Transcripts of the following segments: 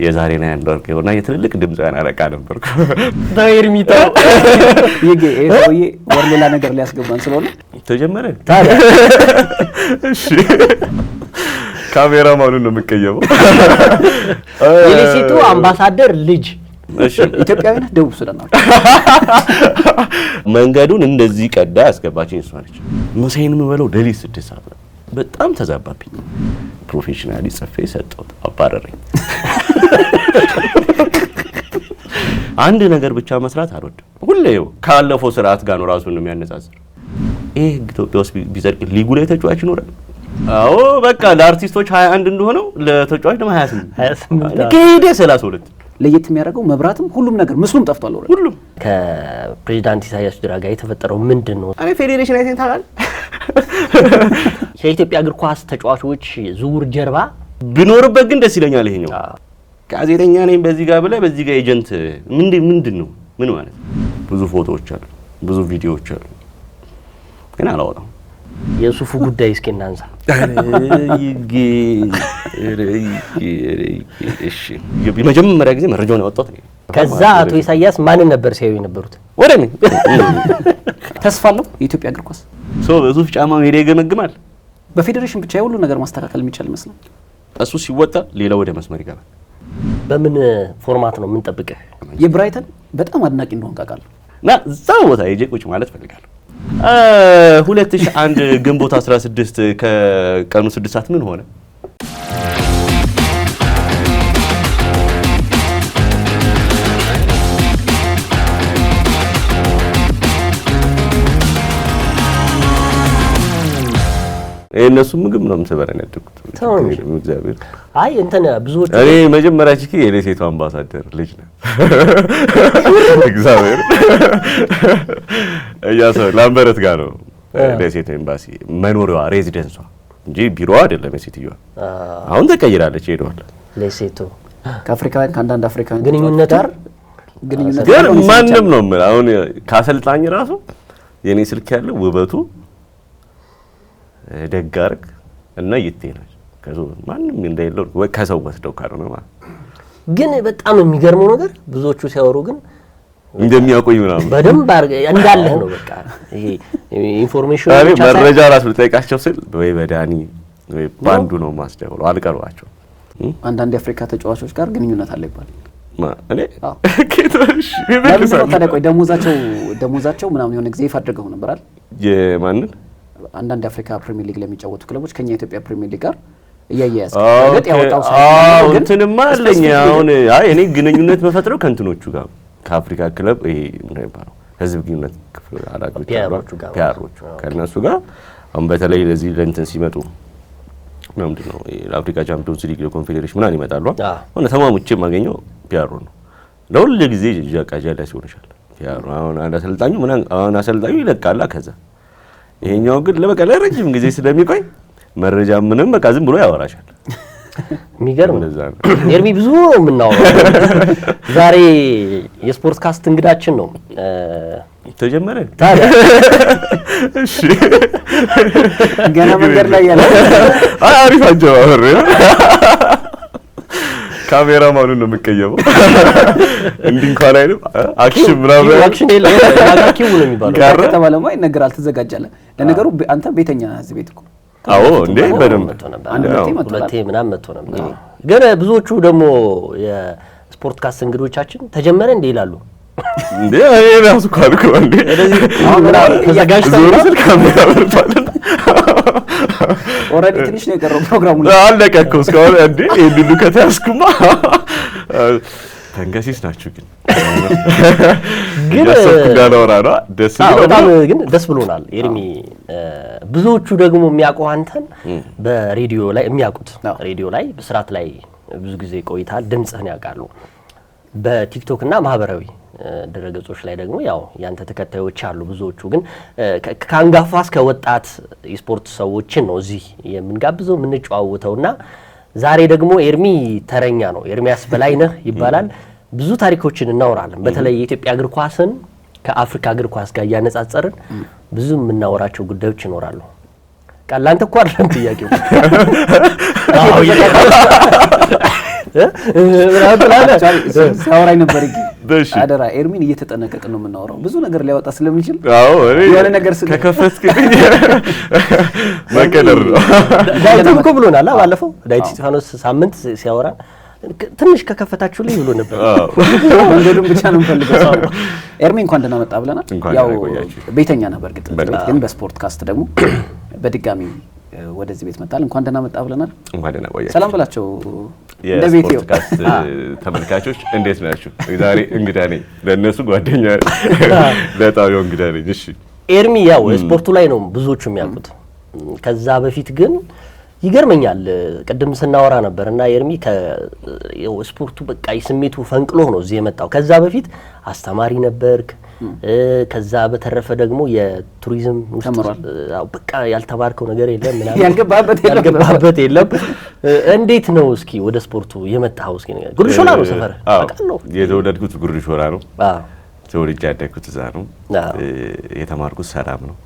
የዛሬና ያንደርክ የሆነ የትልልቅ ድምጻን አለቃ ነበርኩ ዳይርሚታ ይሄ ሰውዬ ወር ሌላ ነገር ሊያስገባን ስለሆነ ተጀመረ ታዲያ እሺ ካሜራማኑን ነው የምቀየመው የሌሴቱ አምባሳደር ልጅ እሺ ኢትዮጵያዊ ነህ ደቡብ ሱዳን ነው መንገዱን እንደዚህ ቀዳ ያስገባችኝ እሷ ነች ሙሴን የምበለው ሌሊት 6 ሰዓት ነው በጣም ተዛባብኝ ፕሮፌሽናሊ ጽፌ ሰጠሁት አባረረኝ አንድ ነገር ብቻ መስራት አልወድም ሁሌው ካለፈው ስርዓት ጋር ነው ራሱን ነው የሚያነጻጽር ይሄ ኢትዮጵያ ውስጥ ቢዘርቅ ሊጉ ላይ ተጫዋች ይኖራል አዎ በቃ ለአርቲስቶች 21 እንደሆነው ለተጫዋች ደግሞ 28 ከሄደ 32 ለየት የሚያደርገው መብራትም ሁሉም ነገር ምስሉም ጠፍቷል ወረ ሁሉም ከፕሬዝዳንት ኢሳያስ ድራጋ የተፈጠረው ምንድነው እኔ ፌዴሬሽን አይተን ታላል የኢትዮጵያ እግር ኳስ ተጫዋቾች ዙር ጀርባ ቢኖርበት ግን ደስ ይለኛል ይሄኛው ጋዜጠኛ ነኝ በዚህ ጋር ብለ በዚህ ጋር ኤጀንት ምንድነው ምን ማለት ብዙ ፎቶዎች አሉ ብዙ ቪዲዮዎች አሉ ግን አላወጣም የሱፉ ጉዳይ እስኪ እናንሳ እሺ የመጀመሪያ ጊዜ መረጃውን ያወጣሁት ነው ከዛ አቶ ኢሳያስ ማንን ነበር ሲያዩ የነበሩት ወደኔ ተስፋለው የኢትዮጵያ እግር ኳስ በሱፍ ጫማ ሄደ ይገመግማል በፌዴሬሽን ብቻ ሁሉ ነገር ማስተካከል የሚቻል ይመስላል እሱ ሲወጣ ሌላ ወደ መስመር ይገባል በምን ፎርማት ነው ምን ጠብቀህ የብራይተን በጣም አድናቂ እንደሆን ቃቃለሁ ና ዛው ቦታ ሄጄ ቁጭ ማለት ፈልጋለሁ 2001 ግንቦት 16 ከቀኑ 6 ሰዓት ምን ሆነ እነሱ ምግብ ነው የምትበረን ያደኩት እግዚአብሔር አይ እንተና ብዙዎች እኔ መጀመሪያ ቺኪ የሌሴቱ አምባሳደር ልጅ ነው እግዚአብሔር ያሰው ላምበረት ጋር ነው ሌሴቱ ኤምባሲ መኖሪያዋ ሬዚደንሷ እንጂ ቢሮዋ አይደለም የሴትዮዋ አሁን ተቀይራለች ሄዷል ሌሴቱ ከአፍሪካውያን ከአንዳንድ አፍሪካውያን ግንኙነት ጋር ማንንም ነው ማለት አሁን ካሰልጣኝ ራሱ የኔ ስልክ ያለው ውበቱ ደጋርክ እና ይቴናል ከዚህ ማንንም እንደሌለው ወይ ከሰው ወስደው ካልሆነ ማለት ግን በጣም የሚገርመው ነገር ብዙዎቹ ሲያወሩ ግን እንደሚያቆይ ምናምን በደንብ እንዳለህ ነው በቃ ይሄ ኢንፎርሜሽን መረጃ ራስ ልጠይቃቸው ስል ወይ በዳኒ ወይ ባንዱ ነው ማስደውለው አልቀርባቸው አንዳንድ የአፍሪካ ተጫዋቾች ጋር ግንኙነት አለ ይባላል እኔ ከቶሽ ታዲያ ቆይ ደሞዛቸው ምናምን የሆነ ጊዜ ይፋድርገው ነበር አይደል የማንን አንዳንድ የአፍሪካ ፕሪሚየር ሊግ ለሚጫወቱ ክለቦች ከኛ ኢትዮጵያ ፕሪሚየር ሊግ ጋር እያያያዝ ማለት ያወጣው ሳይሆን ግን እንትንማ አለኝ አሁን አይ እኔ ግንኙነት መፈጥረው ከእንትኖቹ ጋር ከአፍሪካ ክለብ ይሄ ምን ይባላል ህዝብ ግንኙነት ክፍል አላቆች ፒያሮቹ ከነሱ ጋር አሁን በተለይ ለዚህ ለእንትን ሲመጡ ምንድነው የአፍሪካ ቻምፒዮንስ ሊግ ኮንፌዴሬሽን ምናምን ይመጣሉ አሁን ተማሙቼ ማገኘው ፒያሮ ነው ለሁሉ ጊዜ ጃቃጃላ ሲሆንሻል ፒያሮ አሁን አሰልጣኙ ምናምን አሁን አሰልጣኙ ይለቃላ ከዛ ይሄኛው ግን ለበቀለ ረጅም ጊዜ ስለሚቆይ መረጃ ምንም በቃ ዝም ብሎ ያወራሻል የሚገርም ኤርሚ ብዙ ነው የምናወራው ዛሬ የስፖርት ካስት እንግዳችን ነው ተጀመረ ታዲያ እሺ ገና መንገድ ላይ ያለ አሪፍ አጀባበር ካሜራማኑን ነው የምቀየመው እንዲህ እንኳን አይደለም አክሽን ምናምን አክሽን የለም ያጋኪው ነው የሚባለው ከተባለማ ይነገራል ትዘጋጃለህ ለነገሩ አንተ ቤተኛ እዚህ ቤት እኮ አዎ እንዴ በደንብ ሁለቴ ምናምን መጥቶ ነበር ግን ብዙዎቹ ደግሞ የስፖርት ካስት እንግዶቻችን ተጀመረ እንዴ ይላሉ እንዴ እኔ ራሱ ካልኩ እንዴ አሁን ተዘጋጅተው ዞር ካሜራ ወርቷል ኦሬዲ ትንሽ ነው የቀረው ፕሮግራሙ አለቀኩ እስካሁን እንዴ ይሄን ከተያዝኩማ ተንገሲስ ናችሁ ግን ጋላውራ ነው ደስ ይላል በጣም ግን ደስ ብሎናል ኤርሚ ብዙዎቹ ደግሞ የሚያውቁ አንተን በሬዲዮ ላይ የሚያውቁት ሬዲዮ ላይ በስርዓት ላይ ብዙ ጊዜ ቆይታል ድምጽህን ያውቃሉ በቲክቶክ እና ማህበራዊ ድረገጾች ላይ ደግሞ ያው ያንተ ተከታዮች አሉ ብዙዎቹ ግን ካንጋፋ እስከ ወጣት የስፖርት ሰዎችን ነው እዚህ የምንጋብዘው የምንጫወተውና ዛሬ ደግሞ ኤርሚ ተረኛ ነው ኤርሚያስ በላይነህ ይባላል ብዙ ታሪኮችን እናወራለን በተለይ የኢትዮጵያ እግር ኳስን ከአፍሪካ እግር ኳስ ጋር ያነጻጸርን ብዙ የምናወራቸው ጉዳዮች ይኖራሉ ቃል አንተ እኮ አይደለም ጥያቄው ሲያወራኝ ነበር አደራ ኤርሚን እየተጠነቀቅን ነው የምናወራው ብዙ ነገር ሊያወጣ ስለሚችል የሆነ ነገር ከከፈትክልኝ መቀደር ነው። ዳዊትም እኮ ብሎናል ባለፈው ዳዊት እስጢፋኖስ ሳምንት ሲያወራ ትንሽ ከከፈታችሁልኝ ብሎ ነበር። መንገዱን ብቻ ነው የምፈልገው። ኤርሚ እንኳን ደህና መጣ ብለናል። ያው ቤተኛ ነበር ግን በስፖርት ካስት ደግሞ በድጋሚ ወደዚህ ቤት መጣል። እንኳን ደህና መጣ ብለናል። እንኳን ደህና ቆያችሁ። ሰላም ብላችሁ እንደ ቤቴው ካስት ተመልካቾች እንዴት ናችሁ? ዛሬ እንግዳ ነኝ፣ ለነሱ ጓደኛ ለጣቢያው እንግዳ ነኝ። እሺ ኤርሚ ያው ስፖርቱ ላይ ነው ብዙዎቹ የሚያውቁት። ከዛ በፊት ግን ይገርመኛል ቀደም ስናወራ ነበርና ኤርሚ ከስፖርቱ በቃ ስሜቱ ፈንቅሎ ነው እዚህ የመጣው። ከዛ በፊት አስተማሪ ነበርክ። ከዛ በተረፈ ደግሞ የቱሪዝም ውስጥ በቃ ያልተባርከው ነገር የለም ምናምን ያልገባበት የለም። እንዴት ነው እስኪ ወደ ስፖርቱ የመጣው? እስኪ ነገር ጉርድ ሾላ ነው ሰፈር አውቃለሁ። የተወለድኩት ጉርድ ሾላ ነው። ተወልጄ ያደግኩት እዛ ነው። የተማርኩት ሰላም ነው።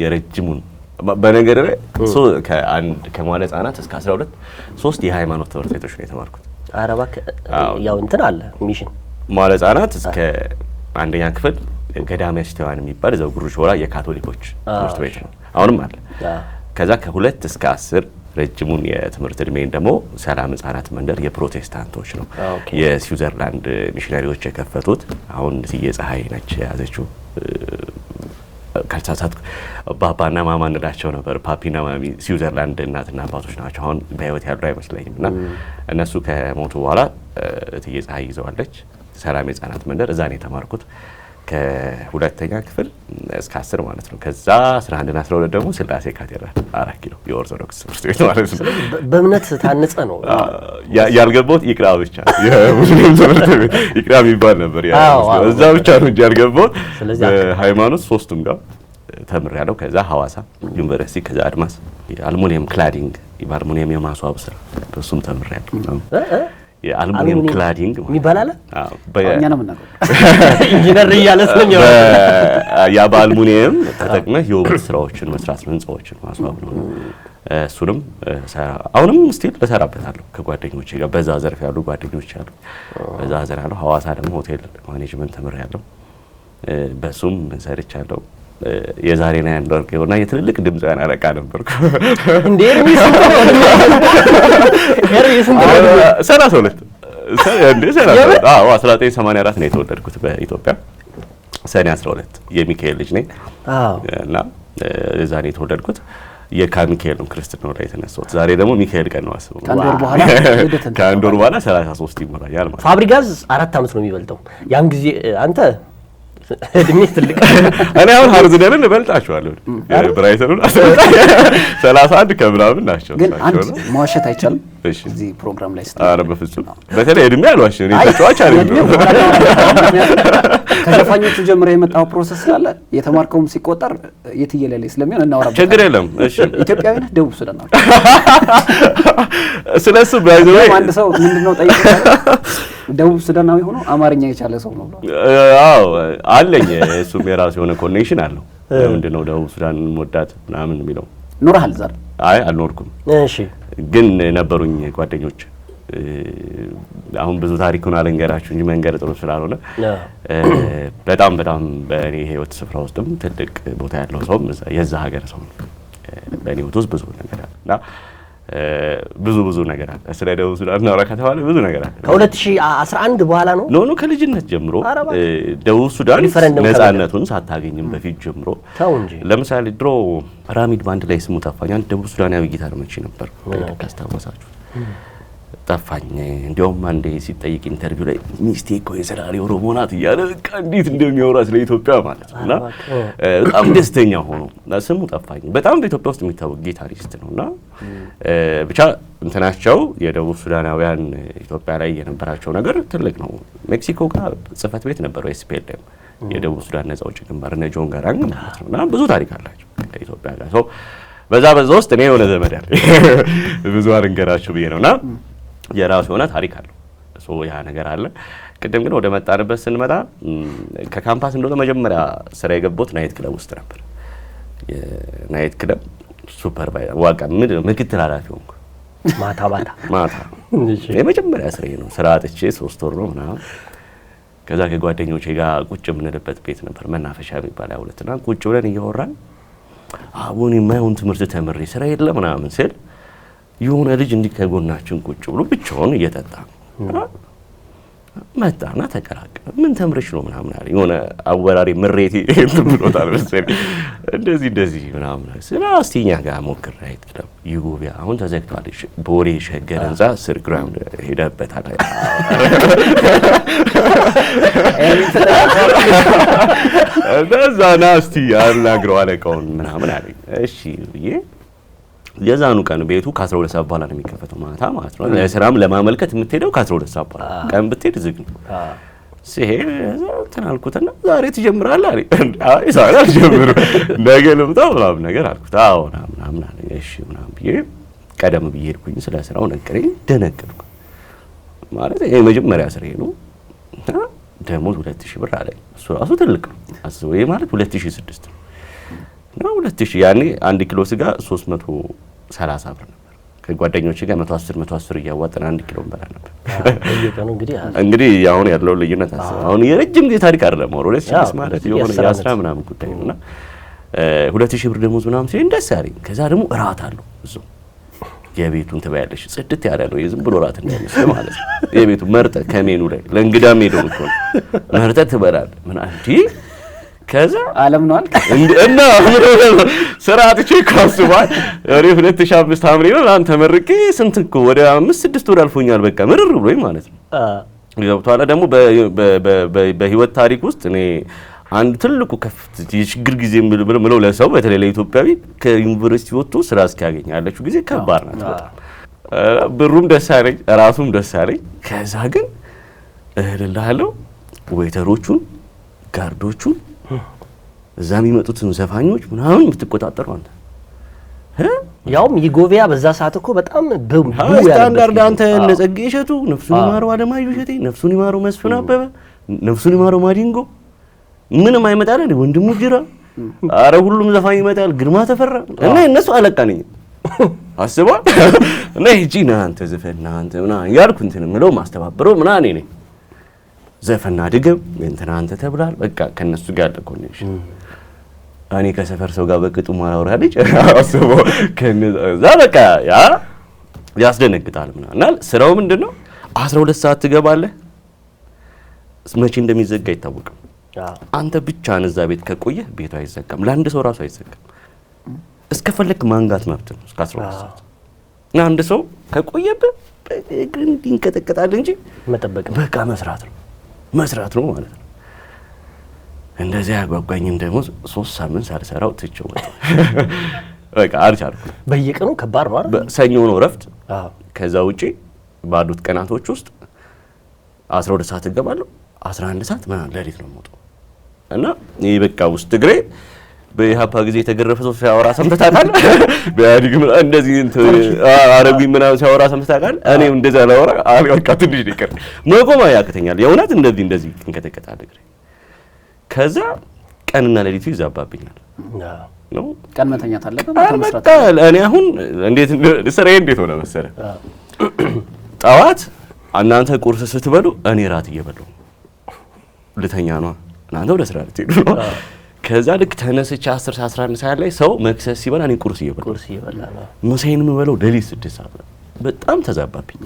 የረጅሙን በነገር ላይ ከመዋለ ሕጻናት እስከ 12 3 የሃይማኖት ትምህርት ቤቶች ነው የተማርኩት። አረባ ያው እንትን አለ ሚሽን መዋለ ሕጻናት እስከ አንደኛ ክፍል ገዳመ እስቲዋን የሚባል እዛው ጉርድ ሾላ የካቶሊኮች ትምህርት ቤት ነው፣ አሁንም አለ። ከዛ ከ2 እስከ 10 ረጅሙን የትምህርት እድሜን ደግሞ ሰላም ሕጻናት መንደር የፕሮቴስታንቶች ነው። የስዊዘርላንድ ሚሽነሪዎች የከፈቱት አሁን እትዬ ፀሐይ ነች የያዘችው። ካልተሳሳትኩ ባባና ማማ እንላቸው ነበር። ፓፒና ማሚ ስዊዘርላንድ እናትና አባቶች ናቸው። አሁን በህይወት ያሉ አይመስለኝም። እና እነሱ ከሞቱ በኋላ እትዬ ፀሐይ ይዘዋለች ሰላም የህፃናት መንደር። እዛ ነው የተማርኩት ከሁለተኛ ክፍል እስከ 10 ማለት ነው። ከዛ 11 እና 12 ደግሞ ስላሴ ካቴድራል 4 ኪሎ የኦርቶዶክስ ትምህርት ቤት ማለት ነው። በእምነት ታንጸ ነው ያልገባሁት። ይቅራ ብቻ የሙስሊም ትምህርት ቤት ይቅራ የሚባል ነበር እዛ ብቻ ነው እንጂ ያልገባሁት። ሃይማኖት ሶስቱም ጋር ተምሬያለሁ። ከዛ ሐዋሳ ዩኒቨርሲቲ፣ ከዛ አድማስ አልሙኒየም ክላዲንግ በአልሙኒየም የማስዋብ ስራ በሱም ተምሬያለሁ። የአልሙኒየም ክላዲንግ የሚባል አለ። እኛ ነው የምናውቀው ኢንጂነር እያለ ስለኛው ያ በአልሙኒየም ተጠቅመህ የውበት ስራዎችን መስራት ነው፣ ህንጻዎችን ማስዋብ ነው። እሱንም አሁንም ስቲል እሰራበታለሁ ከጓደኞቼ ጋር። በዛ ዘርፍ ያሉ ጓደኞች አሉ፣ በዛ ዘርፍ ያሉ። ሐዋሳ ደግሞ ሆቴል ማኔጅመንት ተምሬያለሁ፣ በሱም ሰርቻለሁ። የዛሬ ነው ያንደርገውና የትልልቅ ድምጻውያን አለቃ ነበርኩ። እንዴ ኤርሚ ስንት ነው? ኤርሚ ስንት ነው? 32 እንዴ 32 1984 ነው የተወለድኩት በኢትዮጵያ ሰኔ 12 የሚካኤል ልጅ ነኝ። እና እዛ ነው የተወለድኩት። የካሚካኤል ነው ክርስትናው ላይ የተነሳሁት። ዛሬ ደግሞ ሚካኤል ቀን ነው አስበው። ከአንድ ወር በኋላ 33 ይሞላኛል ማለት። ፋብሪጋዝ 4 ዓመት ነው የሚበልጠው። ያን ጊዜ አንተ እድሜ ትልቅ እኔ አሁን ሃርዝደንን እበልጣቸዋለሁ። ብራይተኑን 31 ከምናምን ናቸው። ግን አንድ መዋሸት አይቻልም እዚህ ፕሮግራም ላይ ኧረ በፍጹም በተለይ እድሜ አልዋሽም። እኔ ተጫዋች አይደለም። ከዘፋኞቹ ጀምሮ የመጣው ፕሮሰስ ስላለ የተማርከውም ሲቆጠር የትየለሌ ስለሚሆን እናወራበት። ችግር የለም። እሺ ኢትዮጵያዊ ነህ? ደቡብ ሱዳን ነው። ስለሱ ባይዘው አንድ ሰው ምንድነው ጠይቀው ደቡብ ሱዳናዊ ሆኖ አማርኛ የቻለ ሰው ነው ብሎ አዎ አለኝ። እሱም የራሱ የሆነ ኮኔክሽን አለው። ምንድነው ደቡብ ሱዳን ወዳት ምናምን የሚለው ኖርሃል? ዛሬ አይ አልኖርኩም። እሺ ግን ነበሩኝ ጓደኞች። አሁን ብዙ ታሪኩን አልንገራችሁ እንጂ መንገር ጥሩ ስላልሆነ በጣም በእኔ ህይወት ስፍራ ውስጥም ትልቅ ቦታ ያለው ሰውም የዛ ሀገር ሰው ነው። በእኔ ህይወት ውስጥ ብዙ ነገር አለ እና ብዙ ነገር አለ። ስለ ደቡብ ሱዳን እናውራ ከተባለ ብዙ ነገር አለ። ከ2011 በኋላ ነው ኖ ከልጅነት ጀምሮ ደቡብ ሱዳን ነፃነቱን ሳታገኝም በፊት ጀምሮ ለምሳሌ ድሮ ራሚድ ባንድ ላይ ስሙ ጠፋኝ። አንድ ደቡብ ሱዳናዊ ጊታር መቺ ነበር ካስታወሳችሁ ጠፋኝ። እንዲያውም አንዴ ሲጠይቅ ኢንተርቪው ላይ ሚስቴ እኮ የሰላሌ ኦሮሞ ናት እያለ በቃ እንዴት እንደሚያወራ ስለ ኢትዮጵያ ማለት ነው። እና በጣም ደስተኛ ሆኖ ስሙ ጠፋኝ። በጣም በኢትዮጵያ ውስጥ የሚታወቅ ጊታሪስት ነው። እና ብቻ እንትናቸው የደቡብ ሱዳናውያን ኢትዮጵያ ላይ የነበራቸው ነገር ትልቅ ነው። ሜክሲኮ ጋር ጽህፈት ቤት ነበረው ኤስፒኤልኤም የደቡብ ሱዳን ነፃ አውጪ ግንባር እነ ጆን ጋራንግ ማለት ነው። እና ብዙ ታሪክ አላቸው ከኢትዮጵያ ጋር። በዛ ውስጥ እኔ የሆነ ዘመድ አለ ብዙ አልንገራችሁ ብዬ ነውና የራሱ የሆነ ታሪክ አለው። ያ ነገር አለ። ቅድም ግን ወደ መጣንበት ስንመጣ ከካምፓስ እንደሆነ መጀመሪያ ስራ የገባሁት ናይት ክለብ ውስጥ ነበር። የናይት ክለብ ሱፐርቫይዘር ዋጋ ምክትል ኃላፊ ሆንኩ። ማታ የመጀመሪያ ስራዬ ነው። ስራ አጥቼ 3 ወር ነው ምናምን። ከዛ ከጓደኞቼ ጋር ቁጭ የምንልበት ቤት ነበር መናፈሻ የሚባል ያውለትና ቁጭ ብለን እያወራን አሁን የማይሆን ትምህርት ተምሬ ስራ የለ ምናምን ስል የሆነ ልጅ እንዲህ ከጎናችን ቁጭ ብሎ ብቻውን እየጠጣ መጣና ተቀላቀለ። ምን ተምረሽ ነው ምናምን አለ። የሆነ አወራሪ ምሬቴ እንትን ብሎታል መሰለኝ እንደዚህ ምናምን ስለ አስቲኛ ጋር ሞክር አይደለም ዩጎቪያ አሁን ተዘግቷል። ቦሌ ሸገር ህንጻ ስር ግራውንድ ሄደበታል። እንደዛ ናስቲ አናግረው አለቃውን ምናምን አለኝ። እሺ ብዬ የዛኑ ቀን ቤቱ ከ12 ሰዓት በኋላ ነው የሚከፈተው ማታ ማለት ነው። ለስራም ለማመልከት የምትሄደው ከ12 ሰዓት በኋላ ቀን ብትሄድ ዝግ ነው። ሲሄድ እንትን አልኩትና ዛሬ ትጀምራለህ አለኝ። አይ ዛሬ አልጀምርም ነገ ልምጣ ምናምን ነገር አልኩት። አዎ ምናምን አለኝ። እሺ ምናምን ብዬ ቀደም ብዬ ሄድኩኝ። ስለ ስራው ነገረኝ። ደነገጥኩ። ማለት ይሄ መጀመሪያ ስራዬ ነው። ደሞዝ 2000 ብር አለኝ። እሱ ራሱ ትልቅ ነው። አስበው ይሄ ማለት 2006 ነው። 2000 ያኔ 1 ኪሎ ስጋ 330 ብር ነበር። ከጓደኞቼ ጋር 110 እያዋጠን 1 ኪሎ እንበላ ነበር። እንግዲህ አሁን ያለው ልዩነት አስበው። አሁን የረጅም ጊዜ ታሪክ አይደለም። 2006 ማለት የሆነ የ10 ምናምን ጉዳይ ነውና 2000 ብር ደሞዝ ምናምን ሲል ደስ ያለኝ። ከዛ ደግሞ እራት አለው እዛው የቤቱን ትበያለሽ። ጽድት ያለ ነው። የዝም ብሎ እራት እንዳይመስል ማለት ነው። የቤቱ መርጠህ ከሜኑ ላይ ለእንግዳ ሄደው እኮ መርጠህ ትበላለህ። ምን አንቺ ከዛ ዓለም ነው አልክ እና ስርዓት ቼክ አስቧል። እኔ 2005 ሐምሌ ነው አንተ መርቄ ስንት እኮ ወደ 5-6 ወር አልፎኛል። በቃ ምርር ብሎኝ ማለት ነው። ገብቷል። ደግሞ በህይወት ታሪክ ውስጥ እኔ አንድ ትልቁ የችግር ጊዜ ምለው ለሰው በተለይ ለኢትዮጵያዊ ከዩኒቨርሲቲ ወጥቶ ስራ እስኪያገኝ ያለችው ጊዜ ከባድ ናት በጣም። ብሩም ደስ አለኝ፣ ራሱም ደስ አለኝ። ከዛ ግን እልልሃለሁ ዌይተሮቹን፣ ጋርዶቹን፣ እዛ የሚመጡትን ዘፋኞች ምናምን የምትቆጣጠሩ አንተ ያውም ዩጎቪያ በዛ ሰዓት እኮ በጣም ስታንዳርድ አንተ እነ ጸጌ እሸቱ፣ ነፍሱን ይማረው አለማየሁ እሸቴ፣ ነፍሱን ይማረው መስፍን አበበ፣ ነፍሱን ይማረው ማዲንጎ ምንም አይመጣል እንዴ ወንድሙ ጅራ፣ አረ ሁሉም ዘፋኝ ይመጣል። ግርማ ተፈራ እና እነሱ አለቃ ነኝ አስበው እና ሂጂና አንተ ዘፈና አንተ ምናምን ያልኩ እንትን ምለው ማስተባበረው ምናምን እኔ ዘፈና ድገም እንትና አንተ ተብላል። በቃ ከነሱ ጋር ያለ ኮኔክሽን እኔ ከሰፈር ሰው ጋር በቅጡ ማላወራ ልጅ አስበው ከነዛ በቃ ያ ያስደነግጣል ምናምን እና ስራው ምንድነው 12 ሰዓት ትገባለህ። መቼ እንደሚዘጋ አይታወቅም። አንተ ብቻ እዛ ቤት ከቆየህ ቤቱ አይዘጋም። ለአንድ ሰው ራሱ አይዘጋም። እስከፈለክ ማንጋት መብት ነው እስከ 12 ሰዓት እና አንድ ሰው ከቆየብህ ግን ይንቀጠቀጣል እንጂ መጠበቅ በቃ መስራት ነው ማለት ነው። እንደዚህ ያጓጓኝን ደግሞ 3 ሳምንት ሳልሰራው ትቼው ወጣ። በቃ አልቻልኩም። በየቀኑ ከባድ ነው አይደል? ሰኞ ነው እረፍት። ከዛ ውጪ ባሉት ቀናቶች ውስጥ 12 ሰዓት እገባለሁ፣ 11 ሰዓት ምናምን ሌሊት ነው የምወጣው እና ይሄ በቃ ውስጥ እግሬ በኢሃፓ ጊዜ የተገረፈ ሰው ሲያወራ ሰምተህ ታውቃለህ? በኢህአዴግ እንደዚህ አረጉኝ ምናምን ሲያወራ ሰምተህ ታውቃለህ? እኔም እንደዛ ላወራ በቃ ትንሽ ይቀር መቆም ያቅተኛል። የእውነት እንደዚህ እንቀጠቀጣል እግሬ። ከዛ ቀንና ሌሊቱ ይዛባብኛል ነው። ቀን መተኛት አለበት በቃ እኔ አሁን ስራዬ እንዴት ሆነ መሰለህ? ጠዋት እናንተ ቁርስ ስትበሉ እኔ ራት እየበላሁ ልተኛ ነው፣ እናንተ ወደ ስራ ልትሄዱ ነው። ከዛ ልክ ተነስቼ 10-11 ሰዓት ላይ ሰው መክሰስ ሲበላ እኔ ቁርስ እየበላ ነው። ምሳዬን የምበላው ሌሊት 6 ሰዓት ነው። በጣም ተዛባብኝ።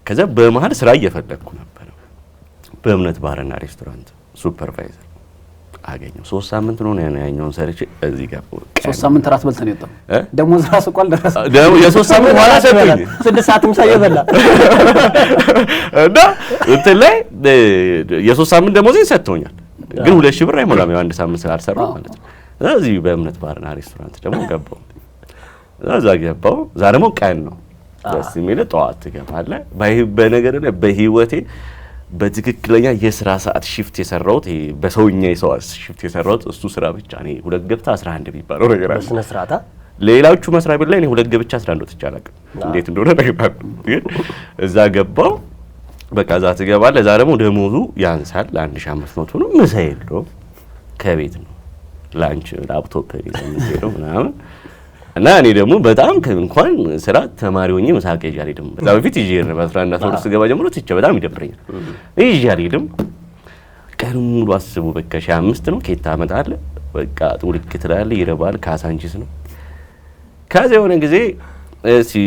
ከዛ በመሀል ስራ እየፈለግኩ ነበር። በእምነት ባርና ሬስቶራንት ሱፐርቫይዘር አገኘው። 3 ሳምንት ነው ያኛውን ሰርቼ እዚህ ጋር 3 ሳምንት ራት በልተን የወጣው ደሞዝ ራሱ ቋል ደረሰ። የ3 ሳምንት በኋላ ሰጠኝ 6 ሰዓት ምሳ እየበላ እና እንትን ላይ የ3 ሳምንት ደሞዝ ሰጥቶኛል። ግን 2000 ብር አይሞላም። ያው 1 ሳምንት ስላልሰራው ማለት ነው። እዚህ በእምነት ባርና ሬስቶራንት ደግሞ ገባው። እዛ ገባው። ዛ ደግሞ ቀን ነው ደስ የሚል ጠዋት ትገባለህ። በነገር ላይ በህይወቴ በትክክለኛ የስራ ሰዓት ሽፍት የሰራሁት በሰውኛ የሰዓት ሽፍት የሰራሁት እሱ ስራ ብቻ ነው። 2 ገብታ 11 የሚባለው ነገር አለ በስነ ስርዓታ። ሌላዎቹ መስሪያ ቤት ላይ እኔ 2 ገብቻ 11 ወጥቼ አላውቅም። እንዴት እንደሆነ ነገር ግን እዛ ገባው። በቃ እዛ ትገባለህ። እዛ ደግሞ ደሞዙ ያንሳል። 1500 ነው። ምሳ የለውም። ከቤት ነው ላንች ላፕቶፕ ይዘን ሄዶ ምናምን እና እኔ ደግሞ በጣም እንኳን ስራ ተማሪ ሆኜ መሳቅ ይዤ አልሄድም። ከዛ በፊት ይዤ ነው በ11 12 ገባ ጀምሮ ትቼ በጣም ይደብረኛል። ይዤ አልሄድም። ቀን ሙሉ አስቡ በቃ 5 ነው ኬታ አመጣለሁ በቃ ጥውልክ ትላለህ ይረባል። ካሳንቺስ ነው። ከዛ የሆነ ጊዜ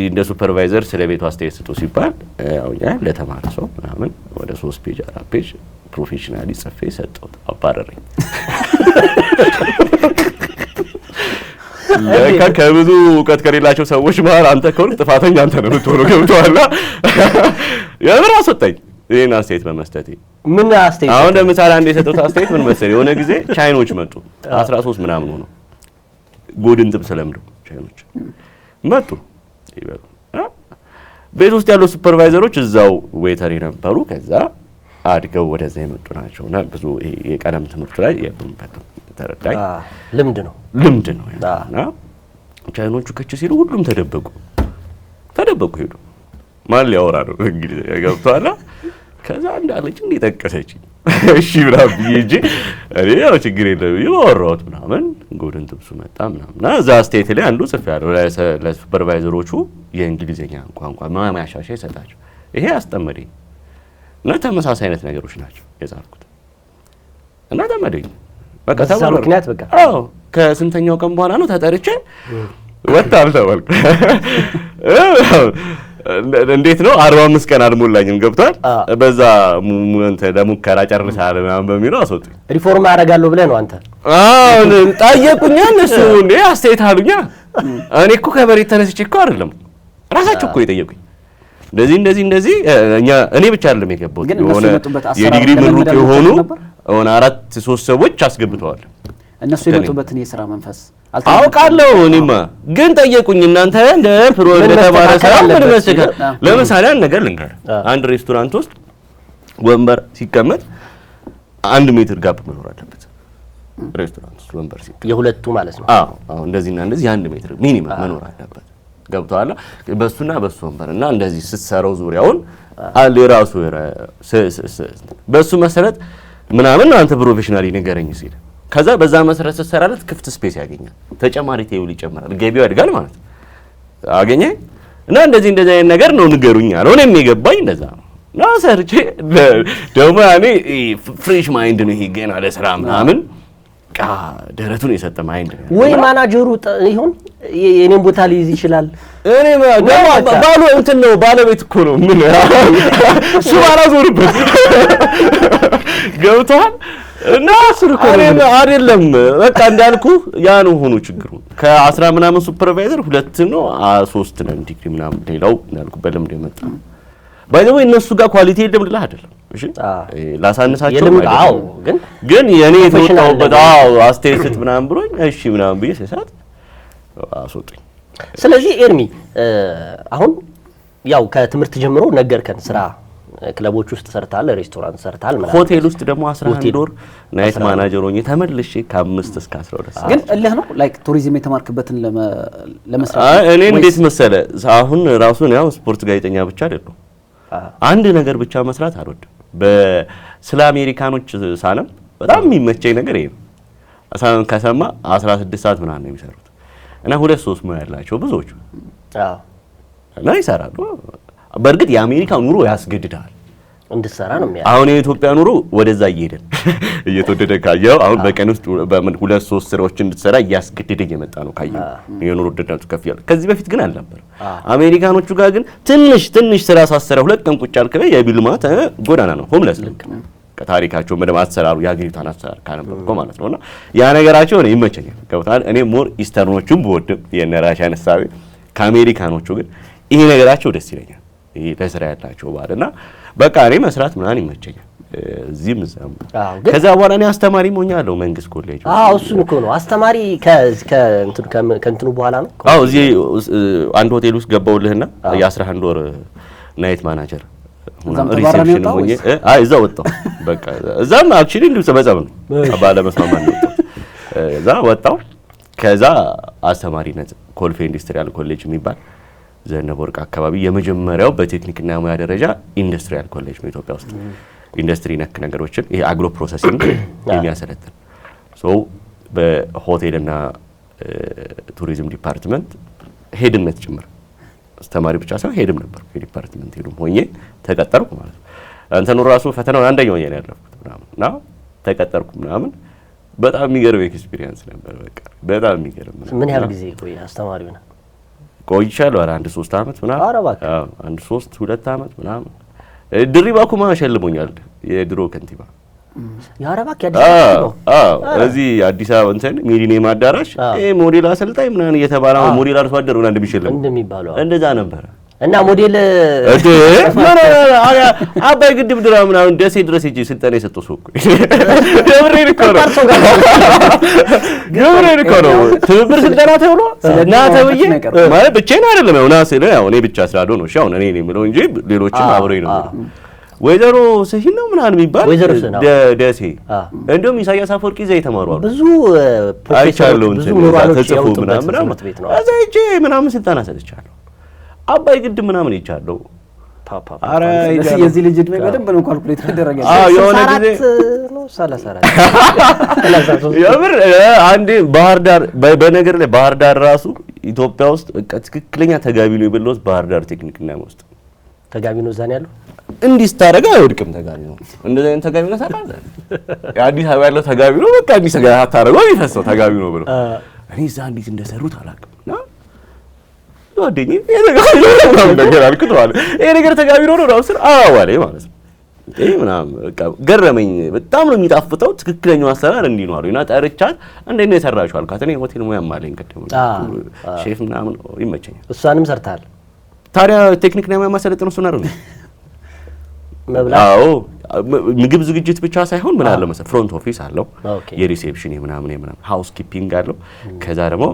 እንደ ሱፐርቫይዘር ስለ ቤቱ አስተያየት ስጡ ሲባል ያው ለተማረ ሰው ምናምን ወደ 3 ፔጅ 4 ፔጅ ፕሮፌሽናሊ ጽፌ ሰጠሁት። አባረረኝ። ለካ ከብዙ እውቀት ከሌላቸው ሰዎች መሀል አንተ ከሆነ ጥፋተኛ አንተ ነው የምትሆነው። ገብቶሃል? የምር አስወጣኝ ይሄን አስተያየት በመስጠቴ። ምን አስተያየት? አሁን ለምሳሌ አንድ የሰጠሁት አስተያየት ምን መሰለኝ፣ የሆነ ጊዜ ቻይኖች መጡ 13 ምናምን ሆነው ጎድን ጥብስ ለምደው ቻይኖች መጡ ይበሉ። ቤት ውስጥ ያሉ ሱፐርቫይዘሮች እዛው ዌተር የነበሩ ከዛ አድገው ወደዛ የመጡ ናቸውና ብዙ የቀለም ትምህርት ላይ የሉበት ተረዳኝ። ልምድ ነው እና ቻይኖቹ ከች ሲሉ ሁሉም ተደበቁ ሄዱ። ማን ሊያወራ ነው እንግዲህ ገብቷላ። ከዛ እንዳለች እንዴ ጠቀሰች እሺ ብራብ ይጂ እኔ ያው ችግር የለም ይወራውት ምናምን ጎድን ጥብሱ መጣ ምናምን እና እዛ ስቴት ላይ አንዱ ጽፍ ያለው ለሱፐርቫይዘሮቹ የእንግሊዘኛ ቋንቋ ማሻሻያ ይሰጣቸው። ይሄ አስጠመደኝ እና ተመሳሳይ አይነት ነገሮች ናቸው የጻፍኩት እና ተመደኝ በቃ ተባለ ምክንያት በቃ አዎ ከስንተኛው ቀን በኋላ ነው ተጠርቼ ወጣል ተባልኩ። እንዴት ነው 45 ቀን አልሞላኝም ገብቷል። በዛ ሙንተ ለሙከራ ጨርሳለ ምናምን በሚለው አስወጡኝ። ሪፎርም አደርጋለሁ ብለህ ነው አንተ? አዎ ጠየቁኝ እነሱ እንዴ አስተያየት አሉኛ። እኔ እኮ ከበሬት ተነስቼ እኮ አይደለም ራሳቸው እኮ የጠየቁኝ እንደዚህ እኔ ብቻ አይደለም የገባሁት የሆነ የዲግሪ ምሩቅ የሆኑ 4-3 ሰዎች አስገብተዋል። እነሱ የመጡበትን የሥራ መንፈስ አውቃለሁ። እኔማ ግን ጠየቁኝ እናንተ እንደ ፕሮጀክት ተባለ ሰላም በመሰከ ለምሳሌ አንድ ነገር ልንገር። አንድ ሬስቶራንት ውስጥ ወንበር ሲቀመጥ 1 ሜትር ጋፕ መኖር አለበት። ሬስቶራንት ውስጥ ወንበር ሲቀመጥ የሁለቱ ማለት ነው። አዎ እንደዚህና እንደዚህ 1 ሜትር ሚኒመም መኖር አለበት። ገብቷል? በሱና በሱ ወንበር እና እንደዚህ ስትሰራው ዙሪያውን አለ የራሱ በሱ መሰረት ምናምን አንተ ፕሮፌሽናሊ ንገረኝ ሲል ከዛ በዛ መሰረት ስትሰራለት ክፍት ስፔስ ያገኛል። ተጨማሪ ቴብል ይጨምራል። ገቢው ያድጋል ማለት አገኘ እና እንደዚህ አይነት ነገር ነው ንገሩኝ አለ። እኔም የገባኝ እንደዛ ነው። እና ሰርቼ ደግሞ እኔ ፍሬሽ ማይንድ ነው ይሄ ገና ለስራ ምናምን ደረቱን የሰጠ ማይንድ ነው ወይ ማናጀሩ ይሁን የኔን ቦታ ሊይዝ ይችላል። እኔ ባሉ እንትን ነው ባለቤት እኮ ነው ምን እሱ ባላዞርበት ገብቷል። እና እኔ አይደለም በቃ እንዳልኩ ያ ነው ሆኖ ችግሩ። ከ10 ምናምን ሱፐርቫይዘር 2 ነው 3 ነው ዲግሪ ምናምን ሌላው እንዳልኩ በልምድ የመጣ ባይዘው እነሱ ጋር ኳሊቲ የለም ልላ አይደለም። እሺ ላሳንሳቸው ግን የኔ ተወጣውበት አስተያየት ምናምን ብሎኝ እሺ ምናምን ብዬ ሰሳት አስወጡኝ። ስለዚህ ኤርሚ አሁን ያው ከትምህርት ጀምሮ ነገርከን ስራ ክለቦች ውስጥ ሰርታል፣ ሬስቶራንት ሰርታል ማለት ሆቴል ውስጥ ደግሞ 11 ወር ናይት ማናጀር ሆኜ ተመልሼ ከ5 እስከ 12 ግን እልህ ነው ላይክ ቱሪዝም የተማርክበትን ለመስራት እኔ እንዴት መሰለ አሁን ራሱን ያው ስፖርት ጋዜጠኛ ብቻ አይደለም አንድ ነገር ብቻ መስራት አልወድም። ስለ አሜሪካኖች ሳለም በጣም የሚመቸኝ ነገር ይሄ ነው። ከሰማ 16 ሰዓት ምናምን ነው የሚሰሩት እና 2-3 ሙያ ያላቸው ብዙዎቹ እና ይሰራሉ። በእርግጥ የአሜሪካ ኑሮ ያስገድዳል እንድትሰራ ነው የሚያደርገው። አሁን የኢትዮጵያ ኑሮ ወደዛ እየተወደደ ካየው አሁን በቀን ውስጥ በምን 2-3 ስራዎች እንድትሰራ እያስገደደ እየመጣ ነው ካየው የኑሮ ውድነቱ ከፍ ያለ። ከዚህ በፊት ግን አልነበር። አሜሪካኖቹ ጋር ግን ትንሽ ስራ ሳሰራ 2 ቀን ቁጭ አልከበ የቢልማት ጎዳና ነው ሆምለስ ልክ ከታሪካቸው መደም አሰራሩ ያገኙታን አሰራር ካነበብኩ ማለት ነውና ያ ነገራቸው ነው ይመቸኛል። ገብታል። እኔ ሞር ኢስተርኖቹን ብወድም የነራሻን ሐሳብ ከአሜሪካኖቹ ግን ይሄ ነገራቸው ደስ ይለኛል። ይሄ ለስራ ያላቸው ባልና በቃ እኔ መስራት ምናምን ይመቸኛል። እዚህም እዛም ከዛ በኋላ እኔ አስተማሪ ሆኛለሁ መንግስት ኮሌጅ። እሱን እኮ ነው አስተማሪ ከእንትኑ በኋላ ነው። እዚህ አንድ ሆቴል ውስጥ ገባውልህና የ11 ወር ናይት ማናጀር ሪሴፕሽን ሆኜ እዛው ወጣሁ። በቃ እዛም አክቹሊ እንዱ ሰበሰብ ነው ባለ መስማማት ነው። እዛ ወጣሁ። ከዛ አስተማሪነት ኮልፌ ኢንዱስትሪያል ኮሌጅ የሚባል ዘነበ ወርቅ አካባቢ የመጀመሪያው በቴክኒክና ሙያ ደረጃ ኢንዱስትሪያል ኮሌጅ ነው ኢትዮጵያ ውስጥ ኢንዱስትሪ ነክ ነገሮችን ይሄ አግሮ ፕሮሰሲንግ የሚያሰለጥን በሆቴልና ቱሪዝም ዲፓርትመንት ሄድነት ጭምር አስተማሪ ብቻ ሳይሆን ሄድም ነበር። የዲፓርትመንት ሄድም ሆኜ ተቀጠርኩ ማለት ነው። አንተኑ ራሱ ፈተናው አንደኛው ሆኜ ነው ያለፍኩት ምናምን እና ተቀጠርኩ ምናምን። በጣም የሚገርም ኤክስፒሪየንስ ነበር። በቃ በጣም የሚገርም። ምን ያህል ጊዜ ቆይ አስተማሪው ነው? ቆይቻለሁ። ኧረ 1-3 አመት ምናምን። ኧረ እባክህ። አዎ 1-3-2 አመት ምናምን። ድሪባ ኩማ ሸልሞኛል የድሮ ከንቲባ። ኧረ እባክህ አዲስ አበባ ነው። እዚህ አዲስ አበባ እንትን ሚሊኒየም አዳራሽ ሞዴል አሰልጣኝ ምናምን እየተባለ ሞዴል አርሶ አደር ምናምን እንደሚሸለም እንደሚባለው እንደዛ ነበር። እና ሞዴል አባይ ግድብ ድራ ምናምን ደሴ ድረስ ሂጅ ስልጠና የሰጠው ሰው እኮ ገብሬን እኮ ነው ትብብር ስልጠና ተብሎ እና ተብዬ ማለት ብቻዬን አይደለም ያው ናስለ ያው እኔ ብቻ ስላልሆነ ነው አሁን እኔ ነኝ የምለው እንጂ ሌሎችም አብረውኝ ነው። ወይዘሮ ስሂን ነው ምናምን የሚባል ደሴ እንደውም ኢሳያስ አፈወርቂ እዛ የተማሩ አሉ ብዙ ፕሮፌሰሮች ብዙ ምሁራኖች ያወጡበት ትምህርት ቤት ነው። እዛ ሂጅ ምናምን ስልጠና ሰጥቻለሁ። አባይ ግድብ ምናምን ይቻለው አረ የዚህ ልጅ እድሜ በደንብ ነው ካልኩሌት ተደረገ። የሆነ ጊዜ ነው 34 የምር አንዴ ባህር ዳር በነገር ላይ ባህር ዳር ራሱ ኢትዮጵያ ውስጥ በቃ ትክክለኛ ተጋቢ ነው የበለውት ባህር ዳር ቴክኒክና ውስጥ ተጋቢ ነው ዛን ያለው እንዲህ ስታረጋ አይወድቅም። ተጋቢ ነው እንደዚህ አይነት ተጋቢ ነው ታውቃለህ። የአዲስ አበባ ያለው ተጋቢ ነው በቃ እንዲህ ሰጋ ታረጋው ይፈሰው ተጋቢ ነው ብለው እኔ እዛ እንዴት እንደሰሩት አላውቅም። ወደኝ ነገር አልኩት ማለት ይሄ ነገር ተጋቢ ነው ነው ስር አዋለ ማለት ነው። ይሄ ምናምን በቃ ገረመኝ። በጣም ነው የሚጣፍጠው ትክክለኛው አሰራር እንዲህ ነው አሉና ጠርቻት እንዴት ነው የሰራሽው አልኳት። እኔ ሆቴል ሙያም አለኝ ቀደም ሼፍ ምናምን ይመቸኛል። እሷንም ሰርታል። ታዲያ ቴክኒክ ነው ማሰለጥነው እሱ ነው መብላት። አዎ ምግብ ዝግጅት ብቻ ሳይሆን ምን አለ መሰለህ ፍሮንት ኦፊስ አለው የሪሴፕሽን ምናምን ሃውስ ኪፒንግ አለው። ከዛ ደግሞ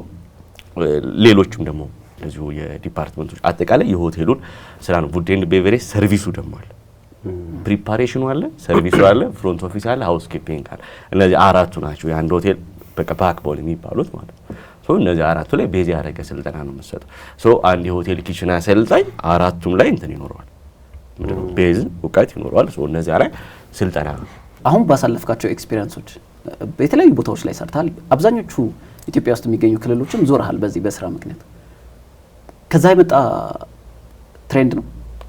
ሌሎችም ደግሞ እዚሁ የዲፓርትመንቶች አጠቃላይ የሆቴሉን ስራ ነው። ፉድ ኤንድ ቤቨሬጅ ሰርቪሱ ደግሞ አለ፣ ፕሪፓሬሽኑ አለ፣ ሰርቪሱ አለ፣ ፍሮንት ኦፊስ አለ፣ ሃውስ ኪፒንግ አለ። እነዚህ አራቱ ናቸው የአንድ ሆቴል በቃ ባክቦን የሚባሉት ማለት ነው። ሶ እነዚህ አራቱ ላይ ቤዝ ያደረገ ስልጠና ነው የምትሰጠው። ሶ አንድ የሆቴል ኪችን አሰልጣኝ አራቱም ላይ እንትን ይኖረዋል፣ ቤዝ እውቀት ይኖረዋል። ሶ እነዚህ ላይ ስልጠና ነው። አሁን ባሳለፍካቸው ኤክስፒሪየንሶች በተለያዩ ቦታዎች ላይ ሰርታል። አብዛኞቹ ኢትዮጵያ ውስጥ የሚገኙ ክልሎችም ዞርሃል በዚህ በስራ ምክንያት። ከዛ የመጣ ትሬንድ ነው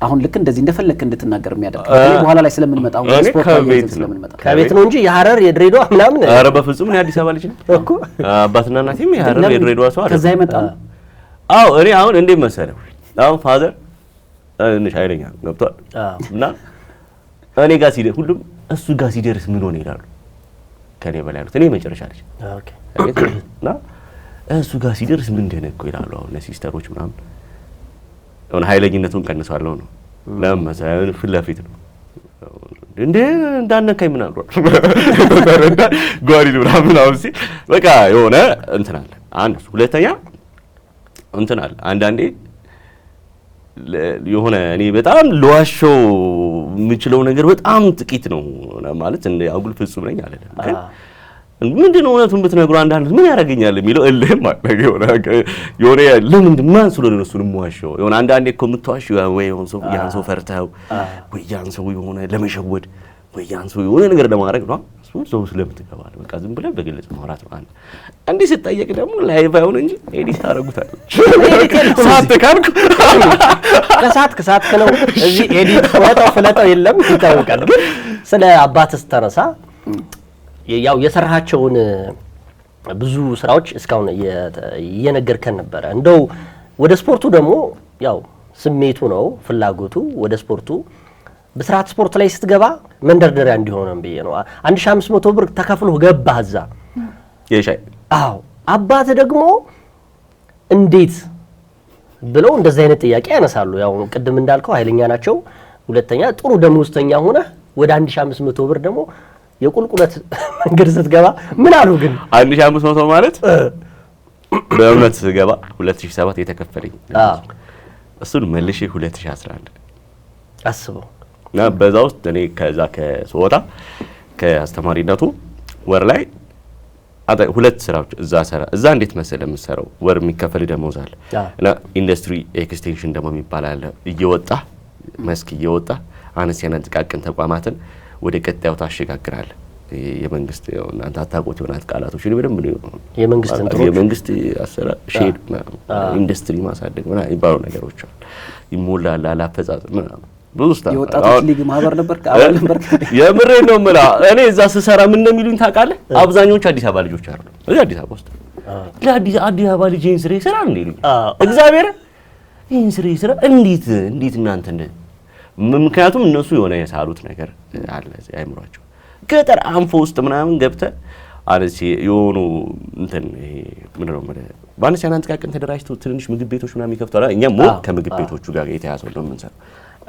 አሁን ልክ እንደዚህ እንደፈለክ እንድትናገር የሚያደርግ በኋላ ላይ ስለምንመጣው ስፖርት ስለምንመጣ ከቤት ነው እንጂ የሐረር የድሬዳዋ ምናምን ኧረ በፍጹም ነው የአዲስ አበባ ልጅ ነው እኮ አባትና እናቴም የሐረር የድሬዳዋ ሰው አይደል። ከዛ የመጣ አዎ እኔ አሁን እንዴት መሰለህ አሁን ፋዘር እንሽ አይለኛ ገብቷል እና እኔ ጋር ሲደርስ ሁሉም እሱ ጋር ሲደርስ ምን ሆነ ይላሉ ከኔ በላይ ያሉት እኔ መጨረሻ ልጅ ኦኬ እና እሱ ጋር ሲደርስ ምን እንደነኩ ይላሉ። አሁን ሲስተሮች ምናምን አሁን ኃይለኝነቱን ቀንሷል ነው ለምን ፊት ለፊት ነው እንዴ እንዳነካኝ ምን አልሯል ጓሪሉ ምናምን ሲል በቃ የሆነ እንትን አለ። አንድ ሁለተኛ እንትን አለ አንዳንዴ የሆነ እኔ በጣም ለዋሾው የምችለው ነገር በጣም ጥቂት ነው ማለት እንደ አጉል ፍጹም ነኝ አይደለም ግን ምንድነው እውነቱን ብትነግሩ አንዳንድ ምን ያደርገኛል የሚለው እልህም ማለት የሆነ ለምንድን ማን ስለሆነ ነው እሱን የምዋሸው የሆነ አንዳንዴ እኮ የምትዋሸው ወይ የሆነ ሰው ያን ሰው ፈርተው ወይ ያን ሰው የሆነ ለመሸወድ ወይ ያን ሰው የሆነ ነገር ለማድረግ ነው እሱን ሰው ስለምትገባል በቃ ዝም ብለህ በግልጽ ማውራት ነው። አንተ እንዲህ ስትጠየቅ ደግሞ ላይቭ አይሆን እንጂ ኤዲት ታደርጉታለህ። ሳትካልኩ ከሳት ነው እዚህ ኤዲት ፍለጠው የለም ይታወቃል። ግን ስለ አባትህ ተነሳ ያው የሰራሃቸውን ብዙ ስራዎች እስካሁን እየነገርከን ነበረ። እንደው ወደ ስፖርቱ ደግሞ ያው ስሜቱ ነው ፍላጎቱ ወደ ስፖርቱ በስራት ስፖርት ላይ ስትገባ መንደርደሪያ እንዲሆነም ብዬ ነው 1500 ብር ተከፍሎ ገባህ እዛ የሻይ አዎ አባት ደግሞ እንዴት ብለው እንደዚህ አይነት ጥያቄ ያነሳሉ። ያው ቅድም እንዳልከው ኃይለኛ ናቸው። ሁለተኛ ጥሩ ደሞዝተኛ ሆነ ወደ 1500 ብር ደግሞ የቁልቁለት መንገድ ስትገባ ምን አሉ ግን 1500 ማለት በእውነት ስገባ 2007 የተከፈለኝ እሱን መልሼ 2011 አስበው እና በዛ ውስጥ እኔ ከዛ ከሶወታ ከአስተማሪነቱ ወር ላይ ሁለት ስራዎች እዛ እንዴት መሰለህ የምትሰራው ወር የሚከፈል ደሞዝ አለ እና ኢንዱስትሪ ኤክስቴንሽን ደግሞ የሚባል አለ እየወጣ መስክ እየወጣ አነስተኛና ጥቃቅን ተቋማትን ወደ ቀጣዩ ታሸጋግራለህ። የመንግስት ያው እናንተ አታውቁት ይሆናል ቃላቶች እኔ በደንብ ነው የመንግስት አሰራር ሼድ ኢንዱስትሪ ማሳደግ ምናምን ይባሉ ነገሮች አሉ ይሞላል አላፈጻጸም ምናምን ብዙ ስታፍ የወጣቶች ሊግ ማህበር ነበር አባል ነበር የምሬ ነው ምላ እኔ እዛ ስሰራ ምን እንደሚሉኝ ታውቃለህ አብዛኞቹ አዲስ አበባ ልጆች አይደሉ እዚህ አዲስ አበባ ውስጥ ለአዲስ አበባ ልጅ ይሄን ስራ ይሰራል እንዴ ይሉኝ እግዚአብሔር ይሄን ስራ ይሰራል እንዴት እናንተ እንደ ምክንያቱም እነሱ የሆነ የሳሉት ነገር አለ እዚህ አይምሯቸው ገጠር አንፎ ውስጥ ምናምን ገብተህ አለሲ የሆኑ እንትን ይሄ ምንድነው ማለት ባንስ ያናንተ ካቀን ተደራጅተው ትንሽ ምግብ ቤቶች ምናምን ይከፍታሉ እኛም ሞት ከምግብ ቤቶቹ ጋር የተያዘው ነው የምንሰራው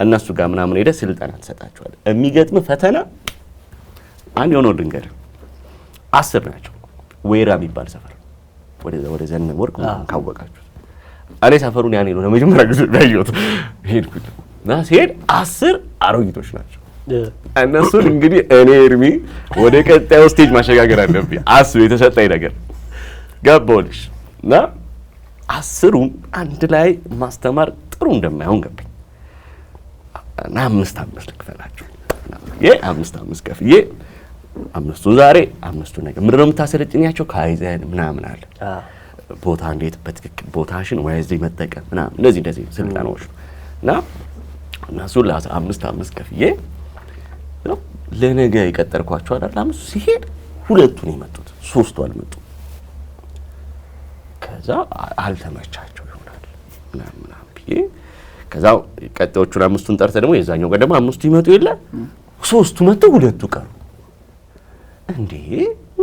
እነሱ ጋር ምናምን ሄደ ስልጠና ተሰጣቸዋል የሚገጥም ፈተና አንድ የሆነ ድንገር 10 ናቸው ወይራ የሚባል ሰፈር ወደ ዘነበ ወርቅ ካወቃችሁ አለ ሰፈሩን ያኔ ነው ለመጀመሪያ ጊዜ ያየሁት ሄድኩት እና ሲሄድ 10 አሮጊቶች ናቸው እነሱን እንግዲህ እኔ ኤርሚ ወደ ቀጣዩ ስቴጅ ማሸጋገር አለብኝ አስብ የተሰጠኝ ነገር ገባሁልሽ እና 10ሩም አንድ ላይ ማስተማር ጥሩ እንደማይሆን ገባኝ እና 5 ልክፈላችሁ የ5 ከፍዬ 5ቱ ዛሬ 5ቱ ነገ ምንድን ነው የምታሰለጥኛቸው ካይዘን ምናምን አለ ቦታ እንዴት በትክክል ቦታሽን ወይዚ መጠቀም ምናምን እንደዚህ ስልጠናዎች እና እነሱ ለ15 ከፍዬ ነው ለነገ ይቀጠርኳቸው አይደል አምስቱ ሲሄድ 2ቱ ነው የመጡት 3ቱ አልመጡ ከዛ አልተመቻቸው ይሆናል ምናምን ብዬ ከዛ ቀጣዮቹን 5ቱን ጠርተ ደግሞ የዛኛው ጋር ደግሞ 5ቱ ይመጡ የለ 3ቱ መጥተው 2ቱ ቀሩ እንዴ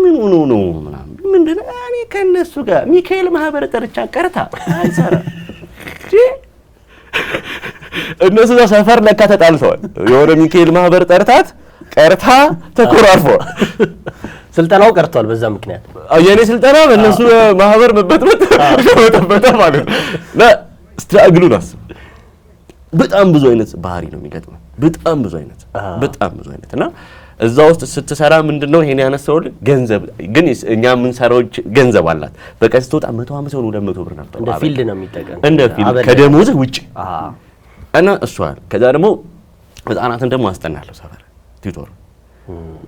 ምን ሆኖ ነው ምናምን ምንድነው እኔ ከነሱ ጋር ሚካኤል ማህበር ጠርቻ ቀርታ አይሰራ እነሱ ሰፈር ለካ ተጣልተዋል የሆነ ሚካኤል ማህበር ጠርታት ቀርታ ተኮራርፈዋል ስልጠናው ቀርቷል በዛ ምክንያት የኔ ስልጠና በእነሱ ማህበር መበጥበጥ ማለት ነው ስትራግሉን አስብ በጣም ብዙ አይነት ባህሪ ነው የሚገጥመው በጣም ብዙ አይነት እና እዛ ውስጥ ስትሰራ ምንድነው ይሄን ያነሳውል ገንዘብ ግን እኛ ምን ሰራዎች ገንዘብ አላት በቀን ስትወጣ 150 ወር 200 ብር ነበር እንደ ፊልድ ነው የሚጠቀም እንደ ፊልድ ከደሞዝ ውጪ እና እሷል ከዛ ደግሞ ህፃናትን ደግሞ አስጠናለሁ ሰፈር ቲቶር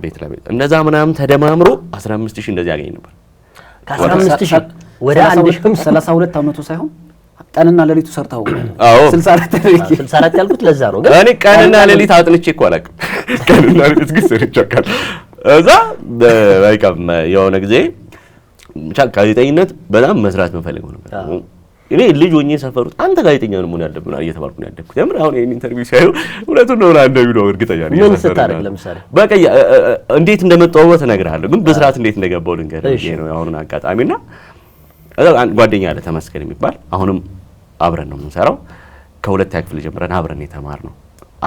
ቤት ለቤት እንደዛ ምናምን ተደማምሮ 15000 እንደዚህ ያገኝ ነበር ከ15000 ወደ 32 አመቱ ሳይሆን ቀንና ሌሊቱ ሰርታው 64 ያልኩት ለዛ ነው ግን እኔ ቀንና ሌሊት አጥንቼ እኮ አላውቅም ቀንና ሌሊት ግን ሰርቻለሁ እዛ በቃ የሆነ ጊዜ ጋዜጠኝነት በጣም መስራት መፈልገው ነበር እኔ ልጅ ሆኜ ሰፈሩት አንተ ጋዜጠኛ ነው ምን ያለብና እየተባልኩ ነው ያደኩት የምር አሁን ይሄን ኢንተርቪው ሳይው እውነቱን ነው እንደሚለው እርግጠኛ ነኝ ምን ስታረግ ለምሳሌ በቃ እንዴት እንደመጣሁበት እነግርሃለሁ ግን በስርዓት እንዴት እንደገባው ልንገርህ ይሄ ነው አሁን አጋጣሚና ጓደኛ አለ ተመስገን የሚባል አሁንም አብረን ነው የምንሰራው ከሁለተኛ ክፍል ጀምረን አብረን የተማርነው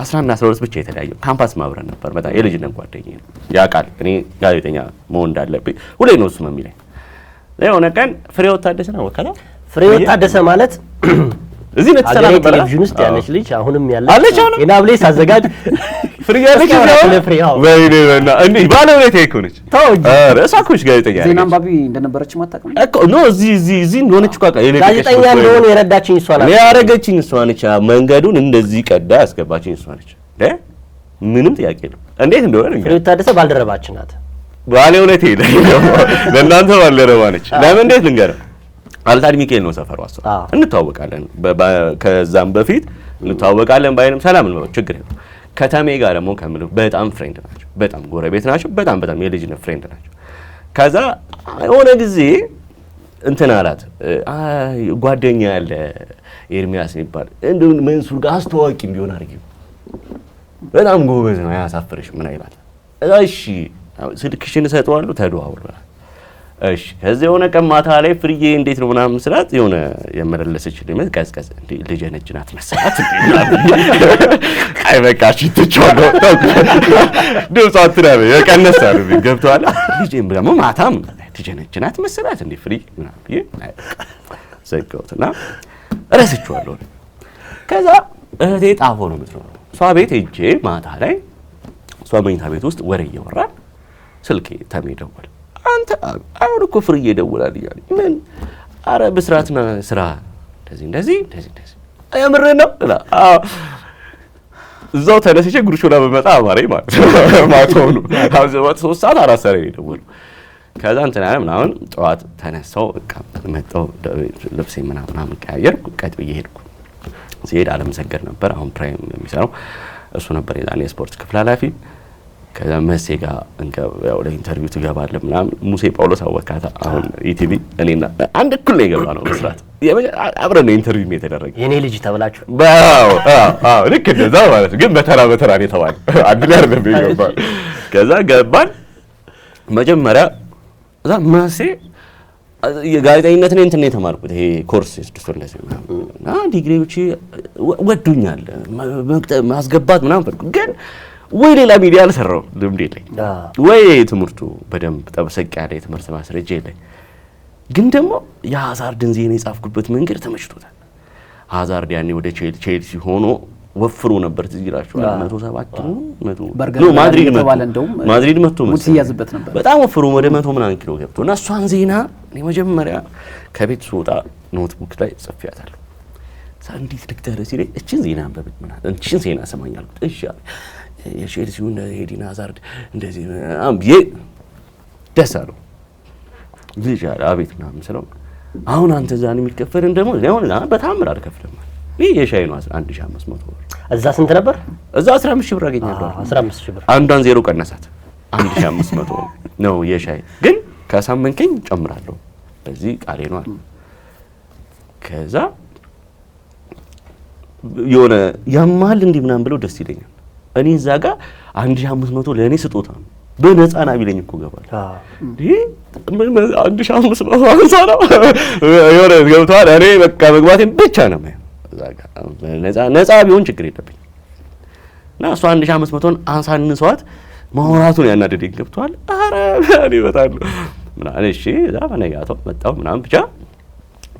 11 12 ብቻ የተለያየ ካምፓስ ማብረን ነበር በጣም የልጅነት ጓደኛዬ ነው ያውቃል እኔ ጋዜጠኛ መሆን እንዳለብኝ ሁሌ ነው እሱ የሚለኝ የሆነ ቀን ፍሬው ታደሰ ነው ወከላ ፍሬው ታደሰ ማለት እዚህ ነው ተሰራ ነበር ቴሌቪዥን ውስጥ ያለች ልጅ አሁንም ያለች የናብሌ ሳዘጋጅ ፍሪያለች ነው ወይኔና እንዴ ባለውለታ ይኮነች አረ እሳኮች ጋዜጠኛ ዜና አንባቢ እንደነበረች ማጣቀም እኮ ነው እዚህ እንደሆነች ቋቃ ጋዜጠኛ እንደሆነ የረዳችኝ እሷ ናት ያረጋችኝ እሷ ነች መንገዱን እንደዚህ ቀዳ ያስገባችኝ እሷ ነች ምንም ጥያቄ ነው እንዴት እንደሆነ ፍሬው ታደሰ ባልደረባችን ናት ባለውለታ ለእናንተ ባልደረባ ነች ለምን እንዴት ልንገርህ አልታድ ሚካኤል ነው ሰፈሩ አሰ እንተዋወቃለን ከዛም በፊት እንተዋወቃለን ባይንም ሰላም ነው ችግር የለም ከተሜ ጋር ደግሞ ከምለው በጣም ፍሬንድ ናቸው በጣም ጎረቤት ናቸው በጣም የልጅነት ፍሬንድ ናቸው ከዛ የሆነ ጊዜ እንትን አላት ጓደኛ ያለ ኤርሚያስ የሚባል እንደው መንሱር ጋር አስተዋቂም ቢሆን አድርጊው በጣም ጎበዝ ነው ያሳፍርሽ ምን አይላል እሺ ስልክሽን እሰጠዋለሁ ተደዋውሉ እሺ ከዚህ የሆነ ቀን ማታ ላይ ፍሪዬ እንዴት ነው ምናምን ስላት የሆነ የመረለሰች ልጅ ቀዝቀዝ እንዴ ልጅ ነች ናት መሰላት አይ በቃ እሺ ትቻለው ድምጿ ትራበ የቀነሰ አሉ ገብቷል ልጅም ደግሞ ማታም ልጅ ነች ናት መሰላት እንዴ ፍሪ ምናምን ዘጋውትና ረስቼዋለሁ ከዛ እህቴ ጣፎ ነው የምትኖረው እሷ ቤት ሄጄ ማታ ላይ እሷ መኝታ ቤት ውስጥ ወሬ እያወራን ስልኬ ተሜደዋል አንተ አሁን እኮ ፍሬ ይደውላል ይላል ምን አረ በስራትና ስራ እንደዚህ አያምር ነው አዎ እዛው ተነስቼ ጉርሾላ በመጣ አማረኝ ማለት ነው። ማታው ነው 3 ሰዓት 4 ሰዓት ነው የደወለው። ከዛ እንትን አለ ምናምን ጠዋት ተነሳው በቃ መጣው ልብሴ ምናምን ቀያየርኩ ቀጥ ብዬ ሄድኩ። ሲሄድ አለምሰገድ ነበር አሁን ፕራይም የሚሰራው እሱ ነበር የዛኔ የስፖርት ክፍል ኃላፊ። ከዛ መሴ ጋር ያው ለኢንተርቪው ትገባለህ ምናምን ሙሴ ጳውሎስ አወካታ አሁን ኢቲቪ እኔና አንድ እኩል ነው የገባነው መስራት አብረን ነው ኢንተርቪው የተደረገ የኔ ልጅ ተብላችሁ አዎ ልክ እንደዛ ማለት ግን በተራ ነው የተባለ አንድ ላይ አይደለም የገባን። ከዛ ገባን መጀመሪያ እዛ መሴ የጋዜጠኝነት ነው እንትን የተማርኩት ይሄ ኮርስ ስድስት ወር እንደዚህ እና ዲግሪዎቼ ወዱኛል ማስገባት ምናምን ፈርኩ ግን ወይ ሌላ ሚዲያ አልሰራው ልምድ የለኝ ወይ ትምህርቱ በደንብ ጠብሰቅ ያለ የትምህርት ማስረጃ የለኝ። ግን ደግሞ የሃዛርድን ዜና የጻፍኩበት መንገድ ተመችቶታል። ሃዛርድ ያኔ ወደ ቼልሲ ሆኖ ወፍሮ ነበር ትዝ ይላችኋል 107 ኪሎ ማድሪድ መጥቶ ሲያዝበት ነበር በጣም ወፍሮ ወደ 100 ምናምን ኪሎ ገብቶ እና እሷን ዜና እኔ መጀመሪያ ከቤት ስወጣ ኖትቡክ ላይ ጽፌያታለሁ። ሳንዲት ልክተር ሲለኝ እቺን ዜና አንበብት ምናምን እቺን ዜና ሰማኛል። እሺ የቼልሲው ሄዲን ሃዛርድ እንደዚህ አምዬ ደስ አለው ልጅ አለ አቤት ምናምን ስለው አሁን አንተ ዛን የሚከፈልን ደግሞ አሁን በታምር አልከፍልም ይሄ የሻይ ነው 1500 ብር። እዛ ስንት ነበር? እዛ 15 ሺህ ብር አገኛለሁ። 15 ሺህ ብር አንዷን ዜሮ ቀነሳት 1500 ነው የሻይ ግን ካሳመንከኝ ጨምራለሁ በዚህ ቃሌ ነው አለ። ከዛ የሆነ ያማል እንዲህ ምናምን ብለው ደስ ይለኛል። እኔ እዛ ጋር 1500 ለእኔ ስጦታ ነው በነፃ ና ቢለኝ እኮ ገባል እንዴ 1500 አንሳ ነው የሆነ ገብቷል። እኔ በቃ መግባቴን ብቻ ነው ማለት እዛ ጋር ነፃ ቢሆን ችግር የለብኝ እና እሷ 1500ን አንሳንሷት ማውራቱን ያናደደኝ ገብቷል። አረ እኔ እመጣለሁ ምናምን እሺ እዛ በነጋታው መጣሁ ምናምን ብቻ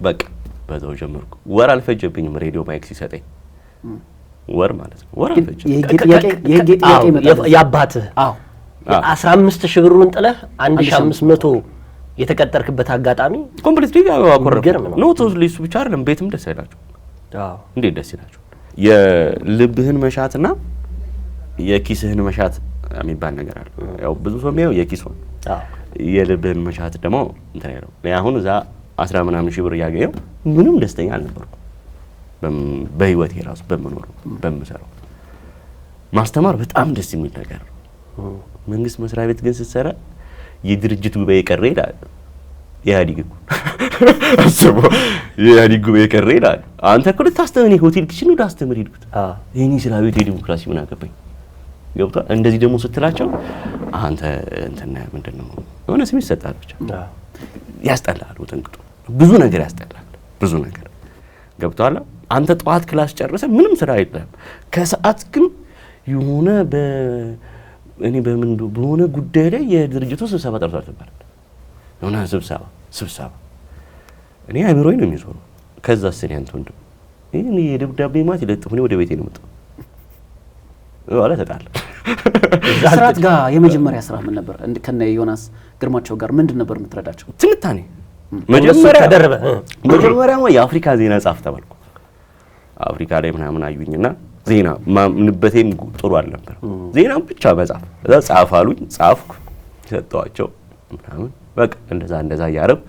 በቃ በዛው ጀመርኩ። ወር አልፈጀብኝም ሬዲዮ ማይክ ሲሰጠኝ ወር ማለት ነው። ወር አልፈጀብኝ የህግ ጥያቄ መጣ ያባትህ 15 ሺህ ብሩን ጥለህ 1500 የተቀጠርክበት አጋጣሚ ኮምፕሊትሊ አቆረጥኩ ነው። ቶስሊሱ ብቻ አይደለም ቤትም ደስ አይላችሁ እንዴት ደስ ይላችሁ። የልብህን መሻትና የኪስህን መሻት የሚባል ነገር አለ። ያው ብዙ ሰው የሚያየው የኪስህን የልብህን መሻት ደግሞ እንትን አይለው። አሁን እዛ 10 ምናምን ሺህ ብር ያገኘው ምንም ደስተኛ አልነበርኩም በህይወቴ ራሱ በምሰራው። ማስተማር በጣም ደስ የሚል ነገር ነው። መንግስት መስሪያ ቤት ግን ስትሰራ የድርጅት ጉባኤ ቀረ ይላል ኢህአዲግ እኮ አስቦ የኢህአዲግ ጉባኤ ቀረ ይላል። አንተ እኮ ልታስተምር ሆቴል ኪችን ወደ አስተምር ሄድኩት የኔ ስራ ቤት የዲሞክራሲ ምን አገባኝ ገብቷል። እንደዚህ ደግሞ ስትላቸው አንተ እንትን ምንድነው የሆነ ስም ይሰጣል ብቻ ያስጠላል። ወጥንቅጡ ብዙ ነገር ያስጠላል ብዙ ነገር ገብቷል። አንተ ጠዋት ክላስ ጨርሰ ምንም ስራ የለም ከሰዓት ግን የሆነ እኔ በሆነ ጉዳይ ላይ የድርጅቱ ስብሰባ ጠርቷል ተባለ። የሆነ ስብሰባ እኔ አይምሮዬ ነው የሚዞረው። ከዛ ስለ አንተ ወንድም እኔ የደብዳቤ ማት ይለጥፉኝ ወደ ቤቴ ነው መጣው ወላ ተጣለ። ስራት ጋር የመጀመሪያ ስራ ምን ነበር? ከነ ዮናስ ግርማቸው ጋር ምንድን ነበር የምትረዳቸው? ትንታኔ መጀመሪያ የአፍሪካ ዜና ጻፍ ተባልኩ። አፍሪካ ላይ ምናምን አዩኝና ዜና ማምንበቴም ጥሩ አልነበር። ዜና ብቻ መጻፍ እዛ ጻፍ አሉኝ ጻፍኩ ሰጠዋቸው ምናምን በቃ እንደዛ ያረብ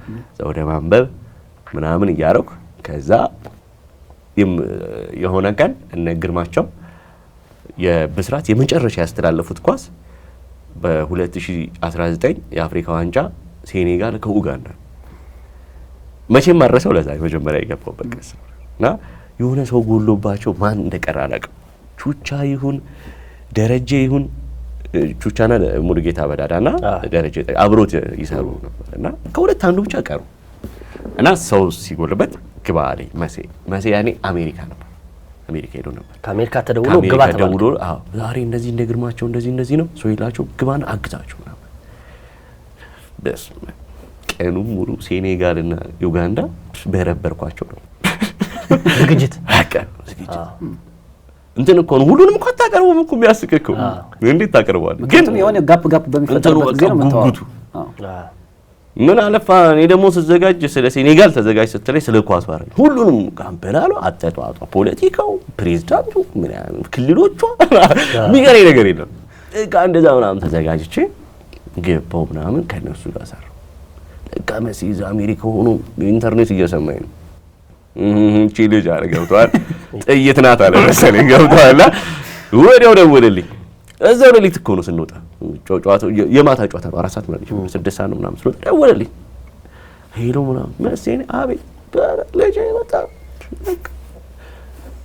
ወደ ማንበብ ምናምን ያረኩ። ከዛ የሆነ ቀን እነ ግርማቸው የብስራት የመጨረሻ ያስተላለፉት ኳስ በ2019 የአፍሪካ ዋንጫ ሴኔጋል ከኡጋንዳ መቼም ማረሰው ለዛ መጀመሪያ የገባበት ቀስ እና የሆነ ሰው ጎሎባቸው ማን እንደቀረ አላውቅም። ቹቻ ይሁን ደረጀ ይሁን ቹቻና ሙሉጌታ በዳዳና ደረጀ አብሮት ይሰሩ ነበርና ከሁለት አንዱ ብቻ ቀሩ እና ሰው ሲጎልበት ግባ አለኝ መሴ ያኔ አሜሪካ ነበር። አሜሪካ ሄዶ ነበር። ከአሜሪካ ተደውሎ ግባ ተባለ። አዎ ዛሬ እንደዚህ እንደግርማቸው እንደዚህ ነው ሰው ይላቸው ግባና አግዛቸው ነበር። በስመ ቀኑ ሙሉ ሴኔጋልና ዩጋንዳ በረበርኳቸው ነው። ዝግጅት እንትን እኮ ነው ሁሉንም እኮ ታቀርበው እኮ የሚያስቀከው እንዴት ታቀርበዋል? ግን የሆነ ጋፕ በሚፈጠርበት ጊዜ ነው መጣው ምን አለፋ እኔ ደግሞ ስዘጋጅ ስለ ሴኔጋል ተዘጋጅ ስትለኝ ስለ ኳስ ባረኝ ሁሉንም ካምበላሉ አጠጣጣ ፖለቲካው ፕሬዝዳንቱ ምን ክልሎቹ የሚገርም ነገር የለም በቃ እንደዛ ምናምን ተዘጋጅቼ ገባው ምናምን ከነሱ ጋር ሰራው በቃ መሲዝ አሜሪካ ሆኖ ኢንተርኔት እየሰማኝ ነው እቺ ልጅ አረጋውቷል ጥይት ናት አለ መሰለኝ ገብቷልና ወዲያው ደወለልኝ እዛው ለሊት እኮ ነው ስንወጣ ጨዋታው የማታ ጨዋታ ነው 4 ሰዓት ማለት ነው 6 ሰዓት ነው ምናምን ስንወጣ ደወለልኝ ሄሎ ምናምን መሰለኝ አቤት ለጄ መጣ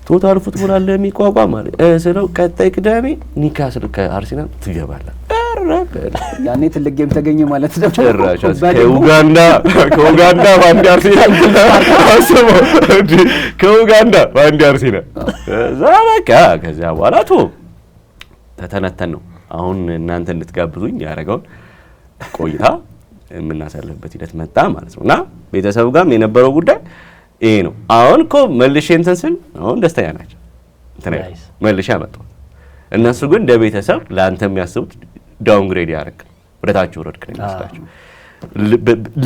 ቶታል ፉትቦል አለ የሚቋቋም ማለት ስለው ቀጣይ ቅዳሜ ኒካስል ከአርሰናል ትገባለህ ያኔ ትልቅ ጌም ተገኘ ማለት ነው ጭራሽ ከኡጋንዳ ባንዲ አርሰናል አስቦ ከኡጋንዳ ባንዲ አርሰናል ዛበቃ ከዛ በኋላ ተተነተን ነው አሁን እናንተ እንድትጋብዙኝ ያረጋውን ቆይታ የምናሳልፍበት ሂደት መጣ ማለት ነውና ቤተሰብ ጋርም የነበረው ጉዳይ ይሄ ነው አሁን እኮ መልሼ እንትን ስል አሁን ደስተኛ ናቸው መልሼ አመጣሁ እነሱ ግን እንደ ቤተሰብ ለአንተ የሚያስቡት ዳውንግሬድ ያደርግ ወደታቸው ወረድክ ነው የሚመስላቸው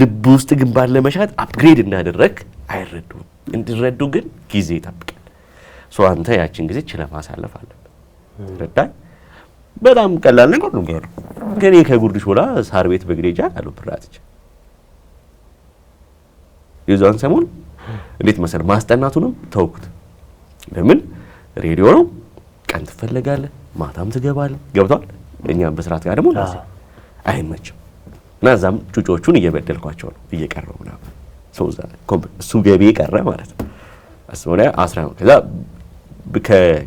ልብ ውስጥ ግን ባለ መሻት አፕግሬድ እንዳደረግ አይረዱም እንዲረዱ ግን ጊዜ ይጠብቃል አንተ ያችን ጊዜ ችለህ ማሳለፍ አለብህ ረዳኝ በጣም ቀላል ነገር ነው ግን ከጉርድ ሾላ ሳር ቤት በግሬጃ አለው ብራትች የዛን ሰሞን እንዴት መሰል ማስጠናቱንም ተውኩት ለምን ሬዲዮ ነው ቀን ትፈልጋለህ ማታም ትገባለህ ገብቷል እኛም በስራት ጋር ደግሞ ለዚህ አይመችም እና እዛም ጩጮቹን እየበደልኳቸው ነው እየቀረው ነበር እሱ ገቢ ቀረ ማለት ነው አስሞሪያ 10 ከዛ